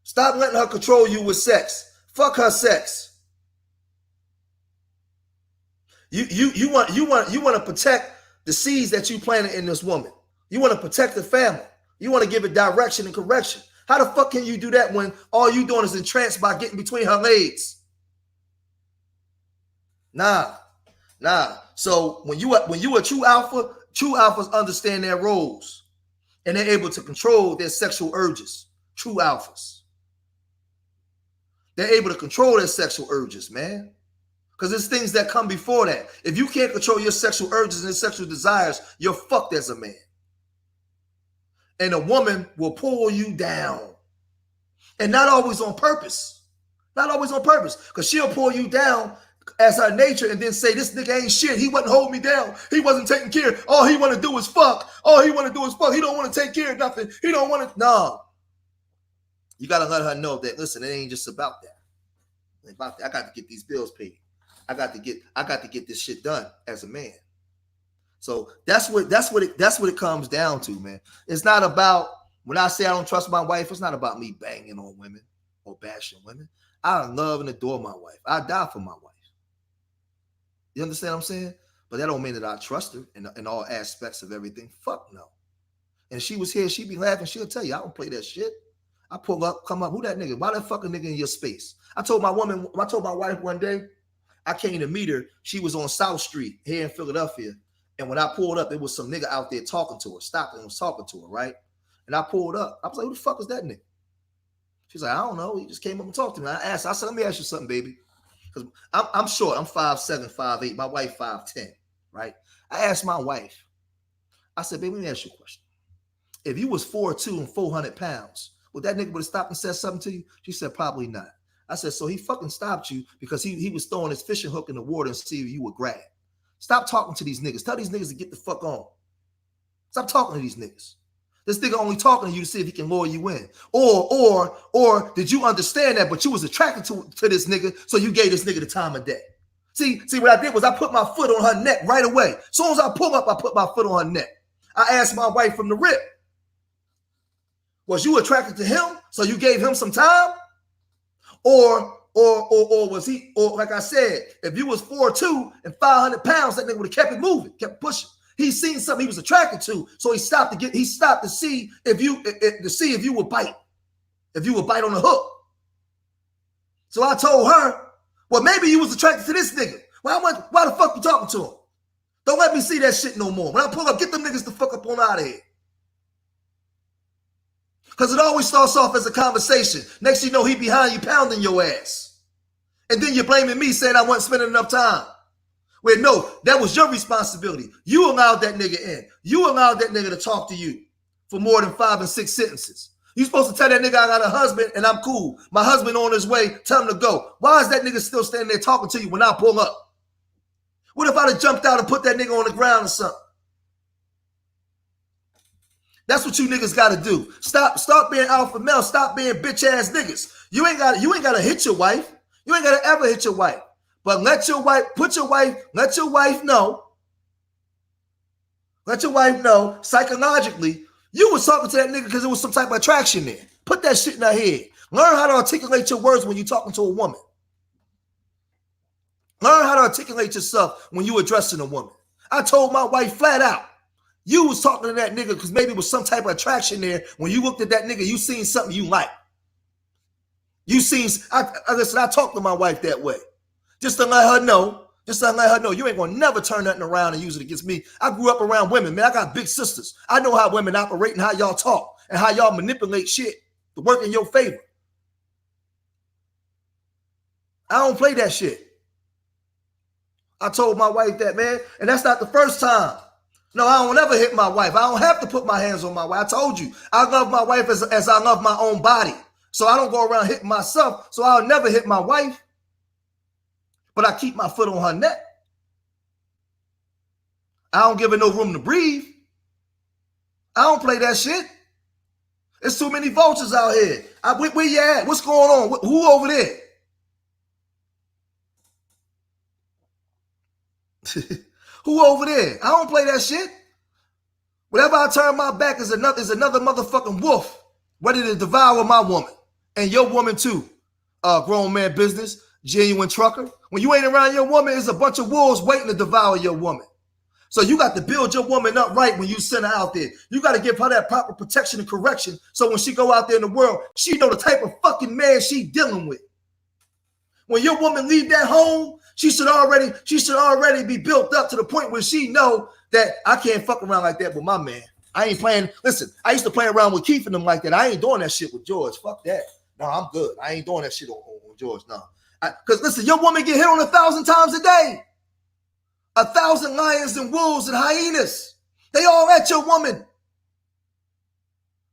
Stop letting her control you with sex. Fuck her sex. You want to protect the seeds that you planted in this woman. You want to protect the family. You want to give it direction and correction. How the fuck can you do that when all you doing is entranced by getting between her legs? Nah. So when you a true alpha, true alphas understand their roles. And they're able to control their sexual urges. True alphas. They're able to control their sexual urges, man. Because there's things that come before that. If you can't control your sexual urges and your sexual desires, you're fucked as a man. And a woman will pull you down. And not always on purpose. Not always on purpose. Because she'll pull you down as her nature and then say, this nigga ain't shit. He wasn't holding me down. He wasn't taking care. All he want to do is fuck. All he want to do is fuck. He don't want to take care of nothing. He don't want to. No. You got to let her know that, listen, it ain't just about that. It ain't about that. I got to get these bills paid. I got to get this shit done as a man. So that's what it comes down to, man. It's not about, when I say I don't trust my wife, it's not about me banging on women or bashing women. I love and adore my wife. I die for my wife. You understand what I'm saying? But that don't mean that I trust her in all aspects of everything. Fuck no. And if she was here, she'd be laughing. She'll tell you, I don't play that shit. I pull up, come up. Who that nigga? Why that fucking nigga in your space? I told my wife one day, I came to meet her. She was on South Street here in Philadelphia. And when I pulled up, there was some nigga out there talking to her, stopped and was talking to her, right? And I pulled up. I was like, who the fuck is that nigga? She's like, I don't know. He just came up and talked to me. I said, let me ask you something, baby. Because I'm short. I'm 5'7", 5'8". My wife 5'10", right? I asked my wife, I said, baby, let me ask you a question. If you was 4'2" and 400 pounds, would that nigga would have stopped and said something to you? She said, probably not. I said, so he fucking stopped you because he was throwing his fishing hook in the water and see if you would grab. Stop talking to these niggas. Tell these niggas to get the fuck on. Stop talking to these niggas. This nigga only talking to you to see if he can lure you in. Or did you understand that, but you was attracted to this nigga, so you gave this nigga the time of day. See, what I did was I put my foot on her neck right away. As soon as I pull up, I put my foot on her neck. I asked my wife from the rip, was you attracted to him, so you gave him some time? Or was he, or like I said, if you was 4'2" and 500 pounds, that nigga would have kept it moving, kept pushing. He seen something he was attracted to, so he stopped to see if you would bite, if you would bite on the hook. So I told her, well, maybe you was attracted to this nigga. Why the fuck you talking to him? Don't let me see that shit no more. When I pull up, get them niggas the fuck up on out of here. Because it always starts off as a conversation. Next thing you know, he behind you pounding your ass. And then you're blaming me saying I wasn't spending enough time. Wait, no, that was your responsibility. You allowed that nigga in. You allowed that nigga to talk to you for more than 5 and 6 sentences. You supposed to tell that nigga I got a husband and I'm cool. My husband on his way, tell him to go. Why is that nigga still standing there talking to you when I pull up? What if I'd have jumped out and put that nigga on the ground or something? That's what you niggas got to do. Stop being alpha male. Stop being bitch ass niggas. You ain't got to hit your wife. You ain't got to ever hit your wife. But let your wife know. Let your wife know psychologically you was talking to that nigga because there was some type of attraction there. Put that shit in her head. Learn how to articulate your words when you're talking to a woman. Learn how to articulate yourself when you're addressing a woman. I told my wife flat out, you was talking to that nigga because maybe it was some type of attraction there. When you looked at that nigga, you seen something you like. I talked to my wife that way. Just to let her know, you ain't gonna never turn nothing around and use it against me. I grew up around women, man. I got big sisters. I know how women operate and how y'all talk and how y'all manipulate shit to work in your favor. I don't play that shit. I told my wife that, man, and that's not the first time. No, I don't ever hit my wife. I don't have to put my hands on my wife. I told you, I love my wife as I love my own body. So I don't go around hitting myself, so I'll never hit my wife. But I keep my foot on her neck. I don't give her no room to breathe. I don't play that shit. There's too many vultures out here. Where you at? What's going on? Who over there? Who over there? I don't play that shit. Whenever I turn my back is another motherfucking wolf ready to devour my woman. And your woman too. Grown man business, genuine trucker. When you ain't around your woman, there's a bunch of wolves waiting to devour your woman. So you got to build your woman up right when you send her out there. You got to give her that proper protection and correction so when she go out there in the world, she know the type of fucking man she dealing with. When your woman leave that home, she should already be built up to the point where she know that I can't fuck around like that with my man. I ain't playing. Listen, I used to play around with Keith and them like that. I ain't doing that shit with George. Fuck that. No, I'm good. I ain't doing that shit on George. No. Because listen, your woman get hit on 1,000 times a day. 1,000 lions and wolves and hyenas. They all at your woman.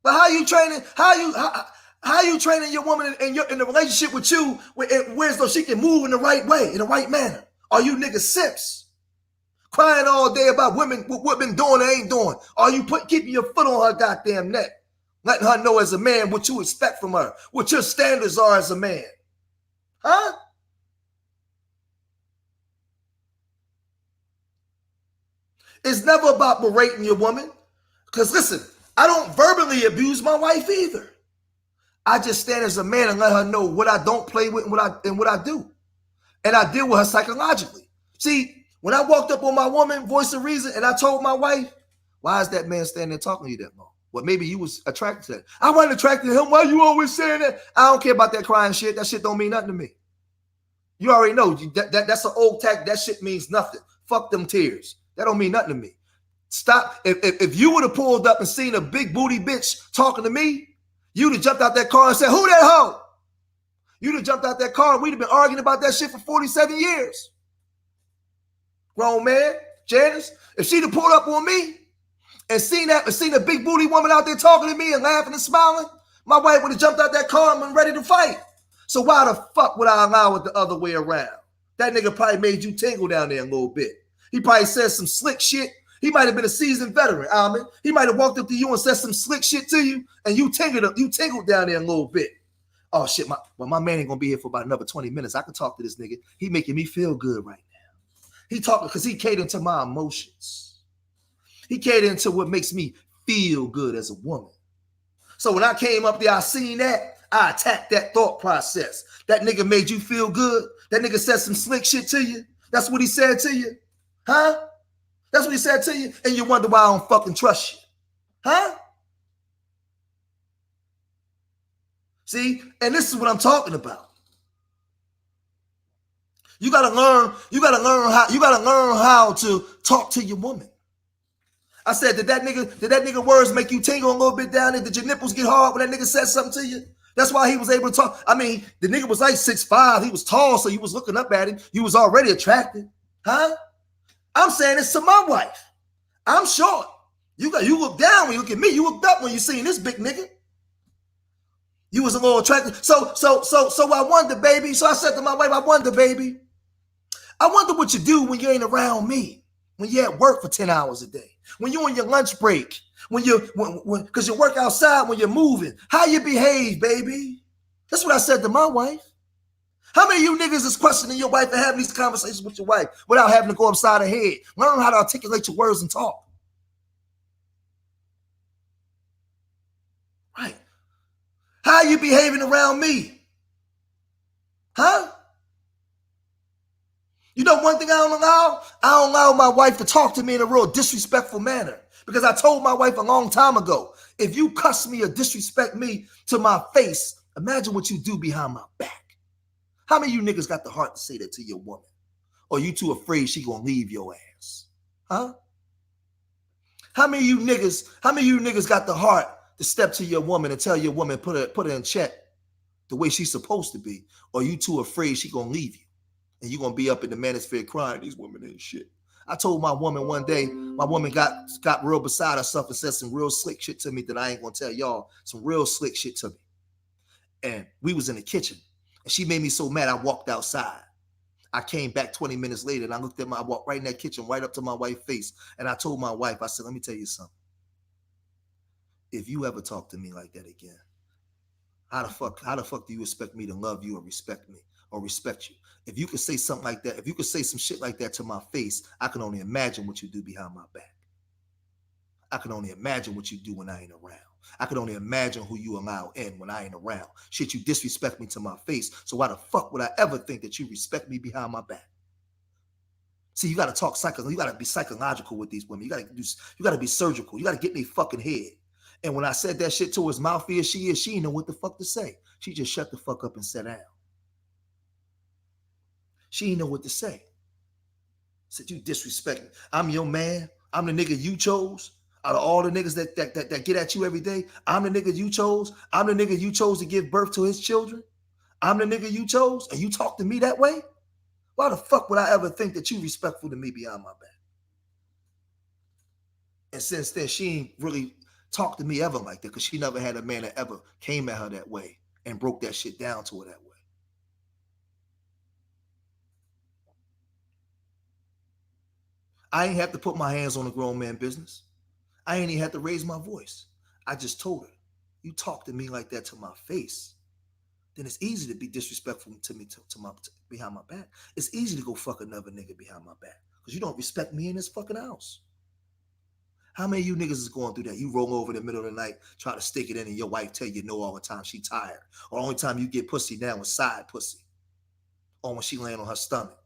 But how you training? How you training your woman in the relationship with you where so she can move in the right way, in the right manner? Are you niggas simps? Crying all day about women, what women doing or ain't doing? Are you keeping your foot on her goddamn neck? Letting her know as a man what you expect from her, what your standards are as a man. Huh? It's never about berating your woman. Because listen, I don't verbally abuse my wife either. I just stand as a man and let her know what I don't play with and what I do. And I deal with her psychologically. See, when I walked up on my woman, voice of reason, and I told my wife, why is that man standing there talking to you that long? Well, maybe you was attracted to that. I wasn't attracted to him. Why you always saying that? I don't care about that crying shit. That shit don't mean nothing to me. You already know. That's an old tactic. That shit means nothing. Fuck them tears. That don't mean nothing to me. Stop. If you would have pulled up and seen a big booty bitch talking to me, you'd have jumped out that car and said, who that hoe? You'd have jumped out that car and we'd have been arguing about that shit for 47 years. Grown man, Janice, if she'd have pulled up on me and seen a big booty woman out there talking to me and laughing and smiling, my wife would have jumped out that car and been ready to fight. So why the fuck would I allow it the other way around? That nigga probably made you tingle down there a little bit. He probably said some slick shit. He might have been a seasoned veteran, Alman. He might have walked up to you and said some slick shit to you, and you tingled down there a little bit. Oh shit, my man ain't gonna be here for about another 20 minutes. I can talk to this nigga. He making me feel good right now. He talking because he catering to my emotions. He catering to what makes me feel good as a woman. So when I came up there, I seen that. I attacked that thought process. That nigga made you feel good. That nigga said some slick shit to you. That's what he said to you. Huh? That's what he said to you. And you wonder why I don't fucking trust you. Huh? See? And this is what I'm talking about. You gotta learn how to talk to your woman. I said, did that nigga words make you tingle a little bit down there? Did your nipples get hard when that nigga said something to you? That's why he was able to talk. I mean, the nigga was like 6'5". He was tall, so you was looking up at him. You was already attracted. Huh? I'm saying this to my wife. I'm short. You look down when you look at me. You looked up when you seen this big nigga. You was a little attracted. So I wonder, baby. So I said to my wife, I wonder, baby. I wonder what you do when you ain't around me. When you're at work for 10 hours a day. When you're on your lunch break. Because you work outside when you're moving. How you behave, baby. That's what I said to my wife. How many of you niggas is questioning your wife and having these conversations with your wife without having to go upside her head? Learn how to articulate your words and talk. Right. How are you behaving around me? Huh? You know one thing I don't allow? I don't allow my wife to talk to me in a real disrespectful manner. Because I told my wife a long time ago, if you cuss me or disrespect me to my face, imagine what you do behind my back. How many of you niggas got the heart to say that to your woman? Or you too afraid she gonna leave your ass? Huh? How many of you niggas got the heart to step to your woman and tell your woman put her in check the way she's supposed to be? Or you too afraid she gonna leave you? And you gonna be up in the manosphere crying, these women ain't shit. I told my woman one day, my woman got real beside herself and said some real slick shit to me that I ain't gonna tell y'all. Some real slick shit to me. And we was in the kitchen. And she made me so mad I walked outside. I came back 20 minutes later and I walked right in that kitchen, right up to my wife's face. And I told my wife, I said, let me tell you something. If you ever talk to me like that again, how the fuck do you expect me to love you or respect me or respect you? If you could say something like that, if you could say some shit like that to my face, I can only imagine what you do behind my back. I can only imagine what you do when I ain't around. I can only imagine who you allow in when I ain't around. Shit, you disrespect me to my face. So why the fuck would I ever think that you respect me behind my back? See, you got to talk you got to be psychological with these women. You got to be surgical. You got to get in their fucking head. And when I said that shit to her, as mouthy as she is, she didn't know what the fuck to say. She just shut the fuck up and sat down. She didn't know what to say. Said, you disrespect me. I'm your man. I'm the nigga you chose. Out of all the niggas that get at you every day, I'm the nigga you chose. I'm the nigga you chose to give birth to his children. I'm the nigga you chose, and you talk to me that way? Why the fuck would I ever think that you respectful to me behind my back? And since then, she ain't really talked to me ever like that, because she never had a man that ever came at her that way and broke that shit down to her that way. I ain't have to put my hands on a grown man business. I ain't even have to raise my voice. I just told her, you talk to me like that to my face, then it's easy to be disrespectful to me behind my back. It's easy to go fuck another nigga behind my back because you don't respect me in this fucking house. How many of you niggas is going through that? You roll over in the middle of the night, try to stick it in, and your wife tell you no all the time. She tired. Or the only time you get pussy now is side pussy. Or when she laying on her stomach.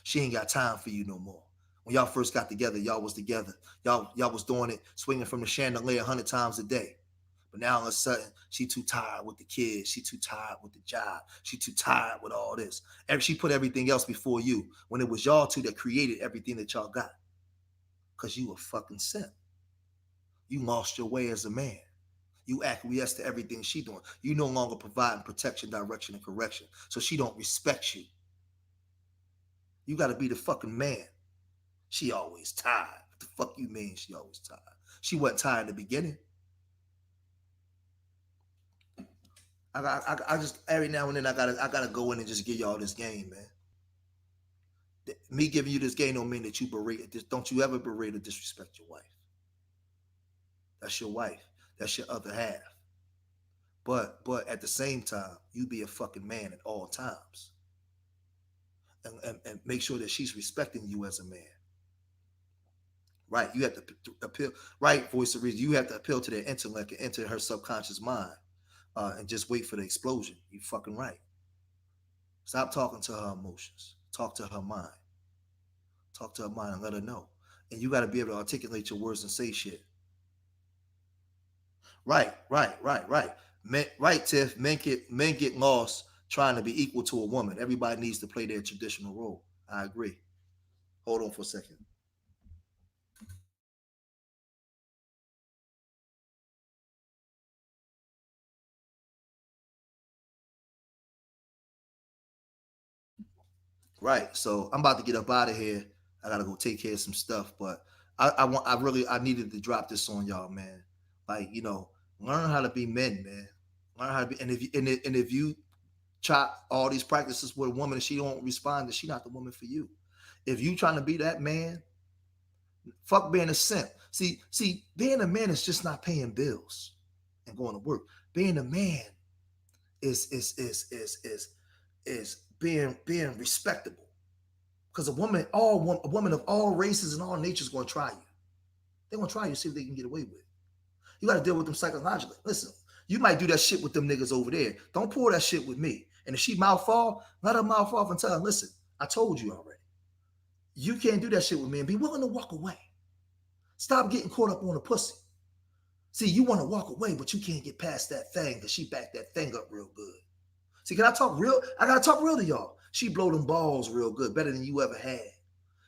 She ain't got time for you no more. When y'all first got together, y'all was together. Y'all was doing it, swinging from the chandelier 100 times a day. But now all of a sudden, she too tired with the kids. She too tired with the job. She too tired with all this. And she put everything else before you when it was y'all two that created everything that y'all got. Because you a fucking simp. You lost your way as a man. You acquiesce to everything she doing. You no longer providing protection, direction, and correction. So she don't respect you. You got to be the fucking man. She always tired. What the fuck you mean she always tired? She wasn't tired in the beginning. I just every now and then I gotta go in and just give y'all this game, man. Me giving you this game don't mean that you berate this. Don't you ever berate or disrespect your wife. That's your wife. That's your other half. But at the same time, you be a fucking man at all times. And make sure that she's respecting you as a man. Right? You have to appeal. Right, voice of reason. You have to appeal to their intellect and enter her subconscious mind, and just wait for the explosion. You fucking right. Stop talking to her emotions. Talk to her mind. Talk to her mind and let her know. And you got to be able to articulate your words and say shit. Right. Right, Tiff. Men get lost trying to be equal to a woman. Everybody needs to play their traditional role. I agree. Hold on for a second. Right. So I'm about to get up out of here. I gotta go take care of some stuff, but I needed to drop this on y'all, man. Like, learn how to be men, man. Learn how to be, and if you chop all these practices with a woman and she don't respond, then she not the woman for you. If you trying to be that man, fuck being a simp. See, being a man is just not paying bills and going to work. Being a man is being respectable. Because a woman of all races and all natures is going to try you. They're going to try you, see what they can get away with. You got to deal with them psychologically. Listen, you might do that shit with them niggas over there. Don't pull that shit with me. And if she mouth off, let her mouth off and tell her, listen, I told you already. You can't do that shit with me, and be willing to walk away. Stop getting caught up on the pussy. See, you want to walk away, but you can't get past that thing because she backed that thing up real good. See, can I talk real? I got to talk real to y'all. She blow them balls real good, better than you ever had.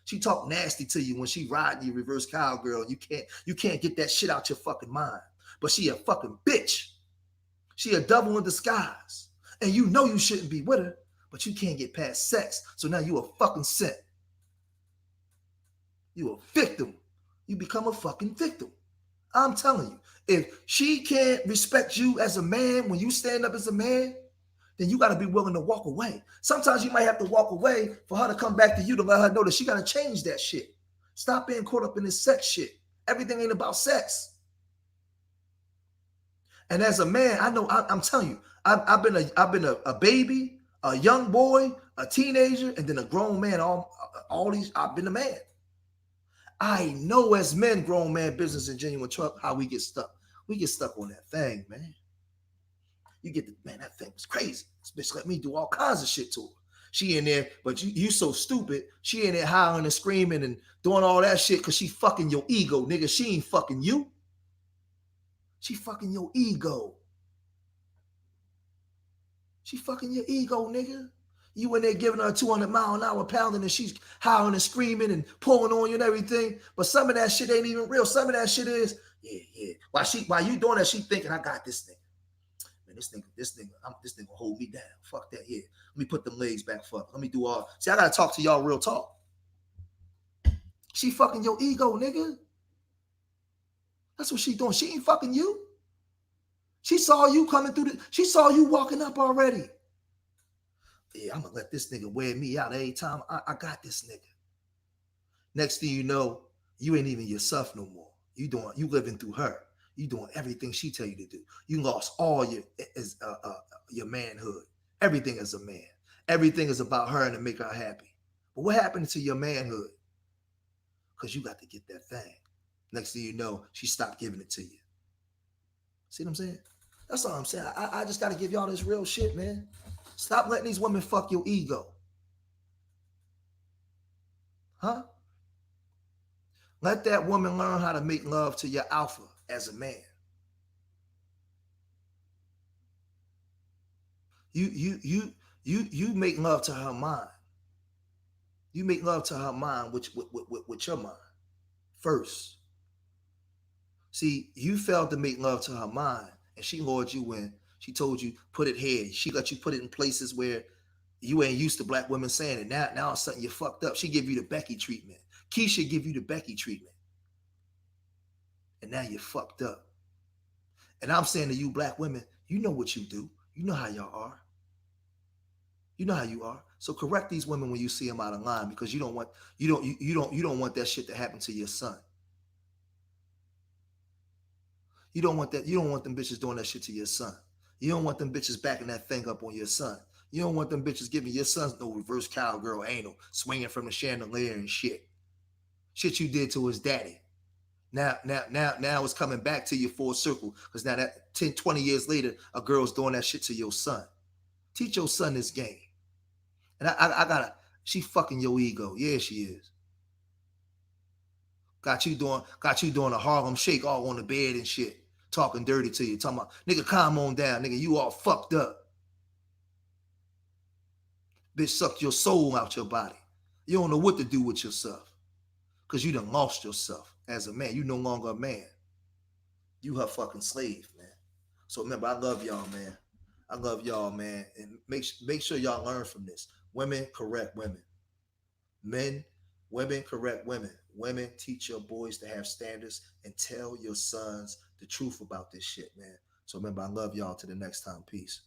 She talk nasty to you when she riding you reverse cowgirl. You can't get that shit out your fucking mind. But she a fucking bitch. She a devil in disguise. And you know you shouldn't be with her, but you can't get past sex. So now you a fucking simp. You a victim. You become a fucking victim. I'm telling you, if she can't respect you as a man when you stand up as a man, then you got to be willing to walk away. Sometimes you might have to walk away for her to come back to you to let her know that she got to change that shit. Stop being caught up in this sex shit. Everything ain't about sex. And as a man, I know I'm telling you, I've been a baby, a young boy, a teenager, and then a grown man. All these, I've been a man. I know as men, grown man business and genuine truck, how we get stuck. We get stuck on that thing, man. You get that thing was crazy. This bitch let me do all kinds of shit to her. She in there, but you so stupid. She in there howling and screaming and doing all that shit because she fucking your ego, nigga. She ain't fucking you. She fucking your ego. She fucking your ego, nigga. You in there giving her 200-mile-an-hour pounding and she's howling and screaming and pulling on you and everything. But some of that shit ain't even real. Some of that shit is Yeah. While you doing that, she thinking, I got this nigga. Man, this nigga hold me down. Fuck that. Yeah. Let me put them legs back. Fuck. Let me do all. See, I gotta talk to y'all real talk. She fucking your ego, nigga. That's what she doing. She ain't fucking you. She saw you coming through she saw you walking up already. Yeah, I'm gonna let this nigga wear me out every time. I got this nigga. Next thing you know, you ain't even yourself no more. You living through her. You doing everything she tell you to do. You lost all your manhood. Everything is a man. Everything is about her and to make her happy. But what happened to your manhood? Because you got to get that thing. Next thing you know, she stopped giving it to you. See what I'm saying? That's all I'm saying. I just got to give y'all this real shit, man. Stop letting these women fuck your ego. Huh? Let that woman learn how to make love to your alpha as a man. You make love to her mind. You make love to her mind with your mind first. See, you failed to make love to her mind, and she lured you in. She told you put it here. She let you put it in places where you ain't used to black women saying it. Now it's something you fucked up. She give you the Becky treatment. Keisha give you the Becky treatment. And now you're fucked up. And I'm saying to you black women, you know what you do. You know how y'all are. You know how you are. So correct these women when you see them out of line, because you don't want that shit to happen to your son. You don't want that. You don't want them bitches doing that shit to your son. You don't want them bitches backing that thing up on your son. You don't want them bitches giving your sons no reverse cowgirl anal, swinging from the chandelier and shit. Shit you did to his daddy. Now it's coming back to you full circle, because now that 10, 20 years later, a girl's doing that shit to your son. Teach your son this game. And she fucking your ego. Yeah, she is. Got you doing a Harlem Shake all on the bed and shit. Talking dirty to you. Talking about, nigga, calm on down. Nigga, you all fucked up. Bitch sucked your soul out your body. You don't know what to do with yourself. Because you done lost yourself as a man. You no longer a man. You her fucking slave, man. So remember, I love y'all, man. I love y'all, man. And make sure y'all learn from this. Women correct women. Men, women correct women. Women, teach your boys to have standards and tell your sons the truth about this shit, man. So remember, I love y'all. Till the next time. Peace.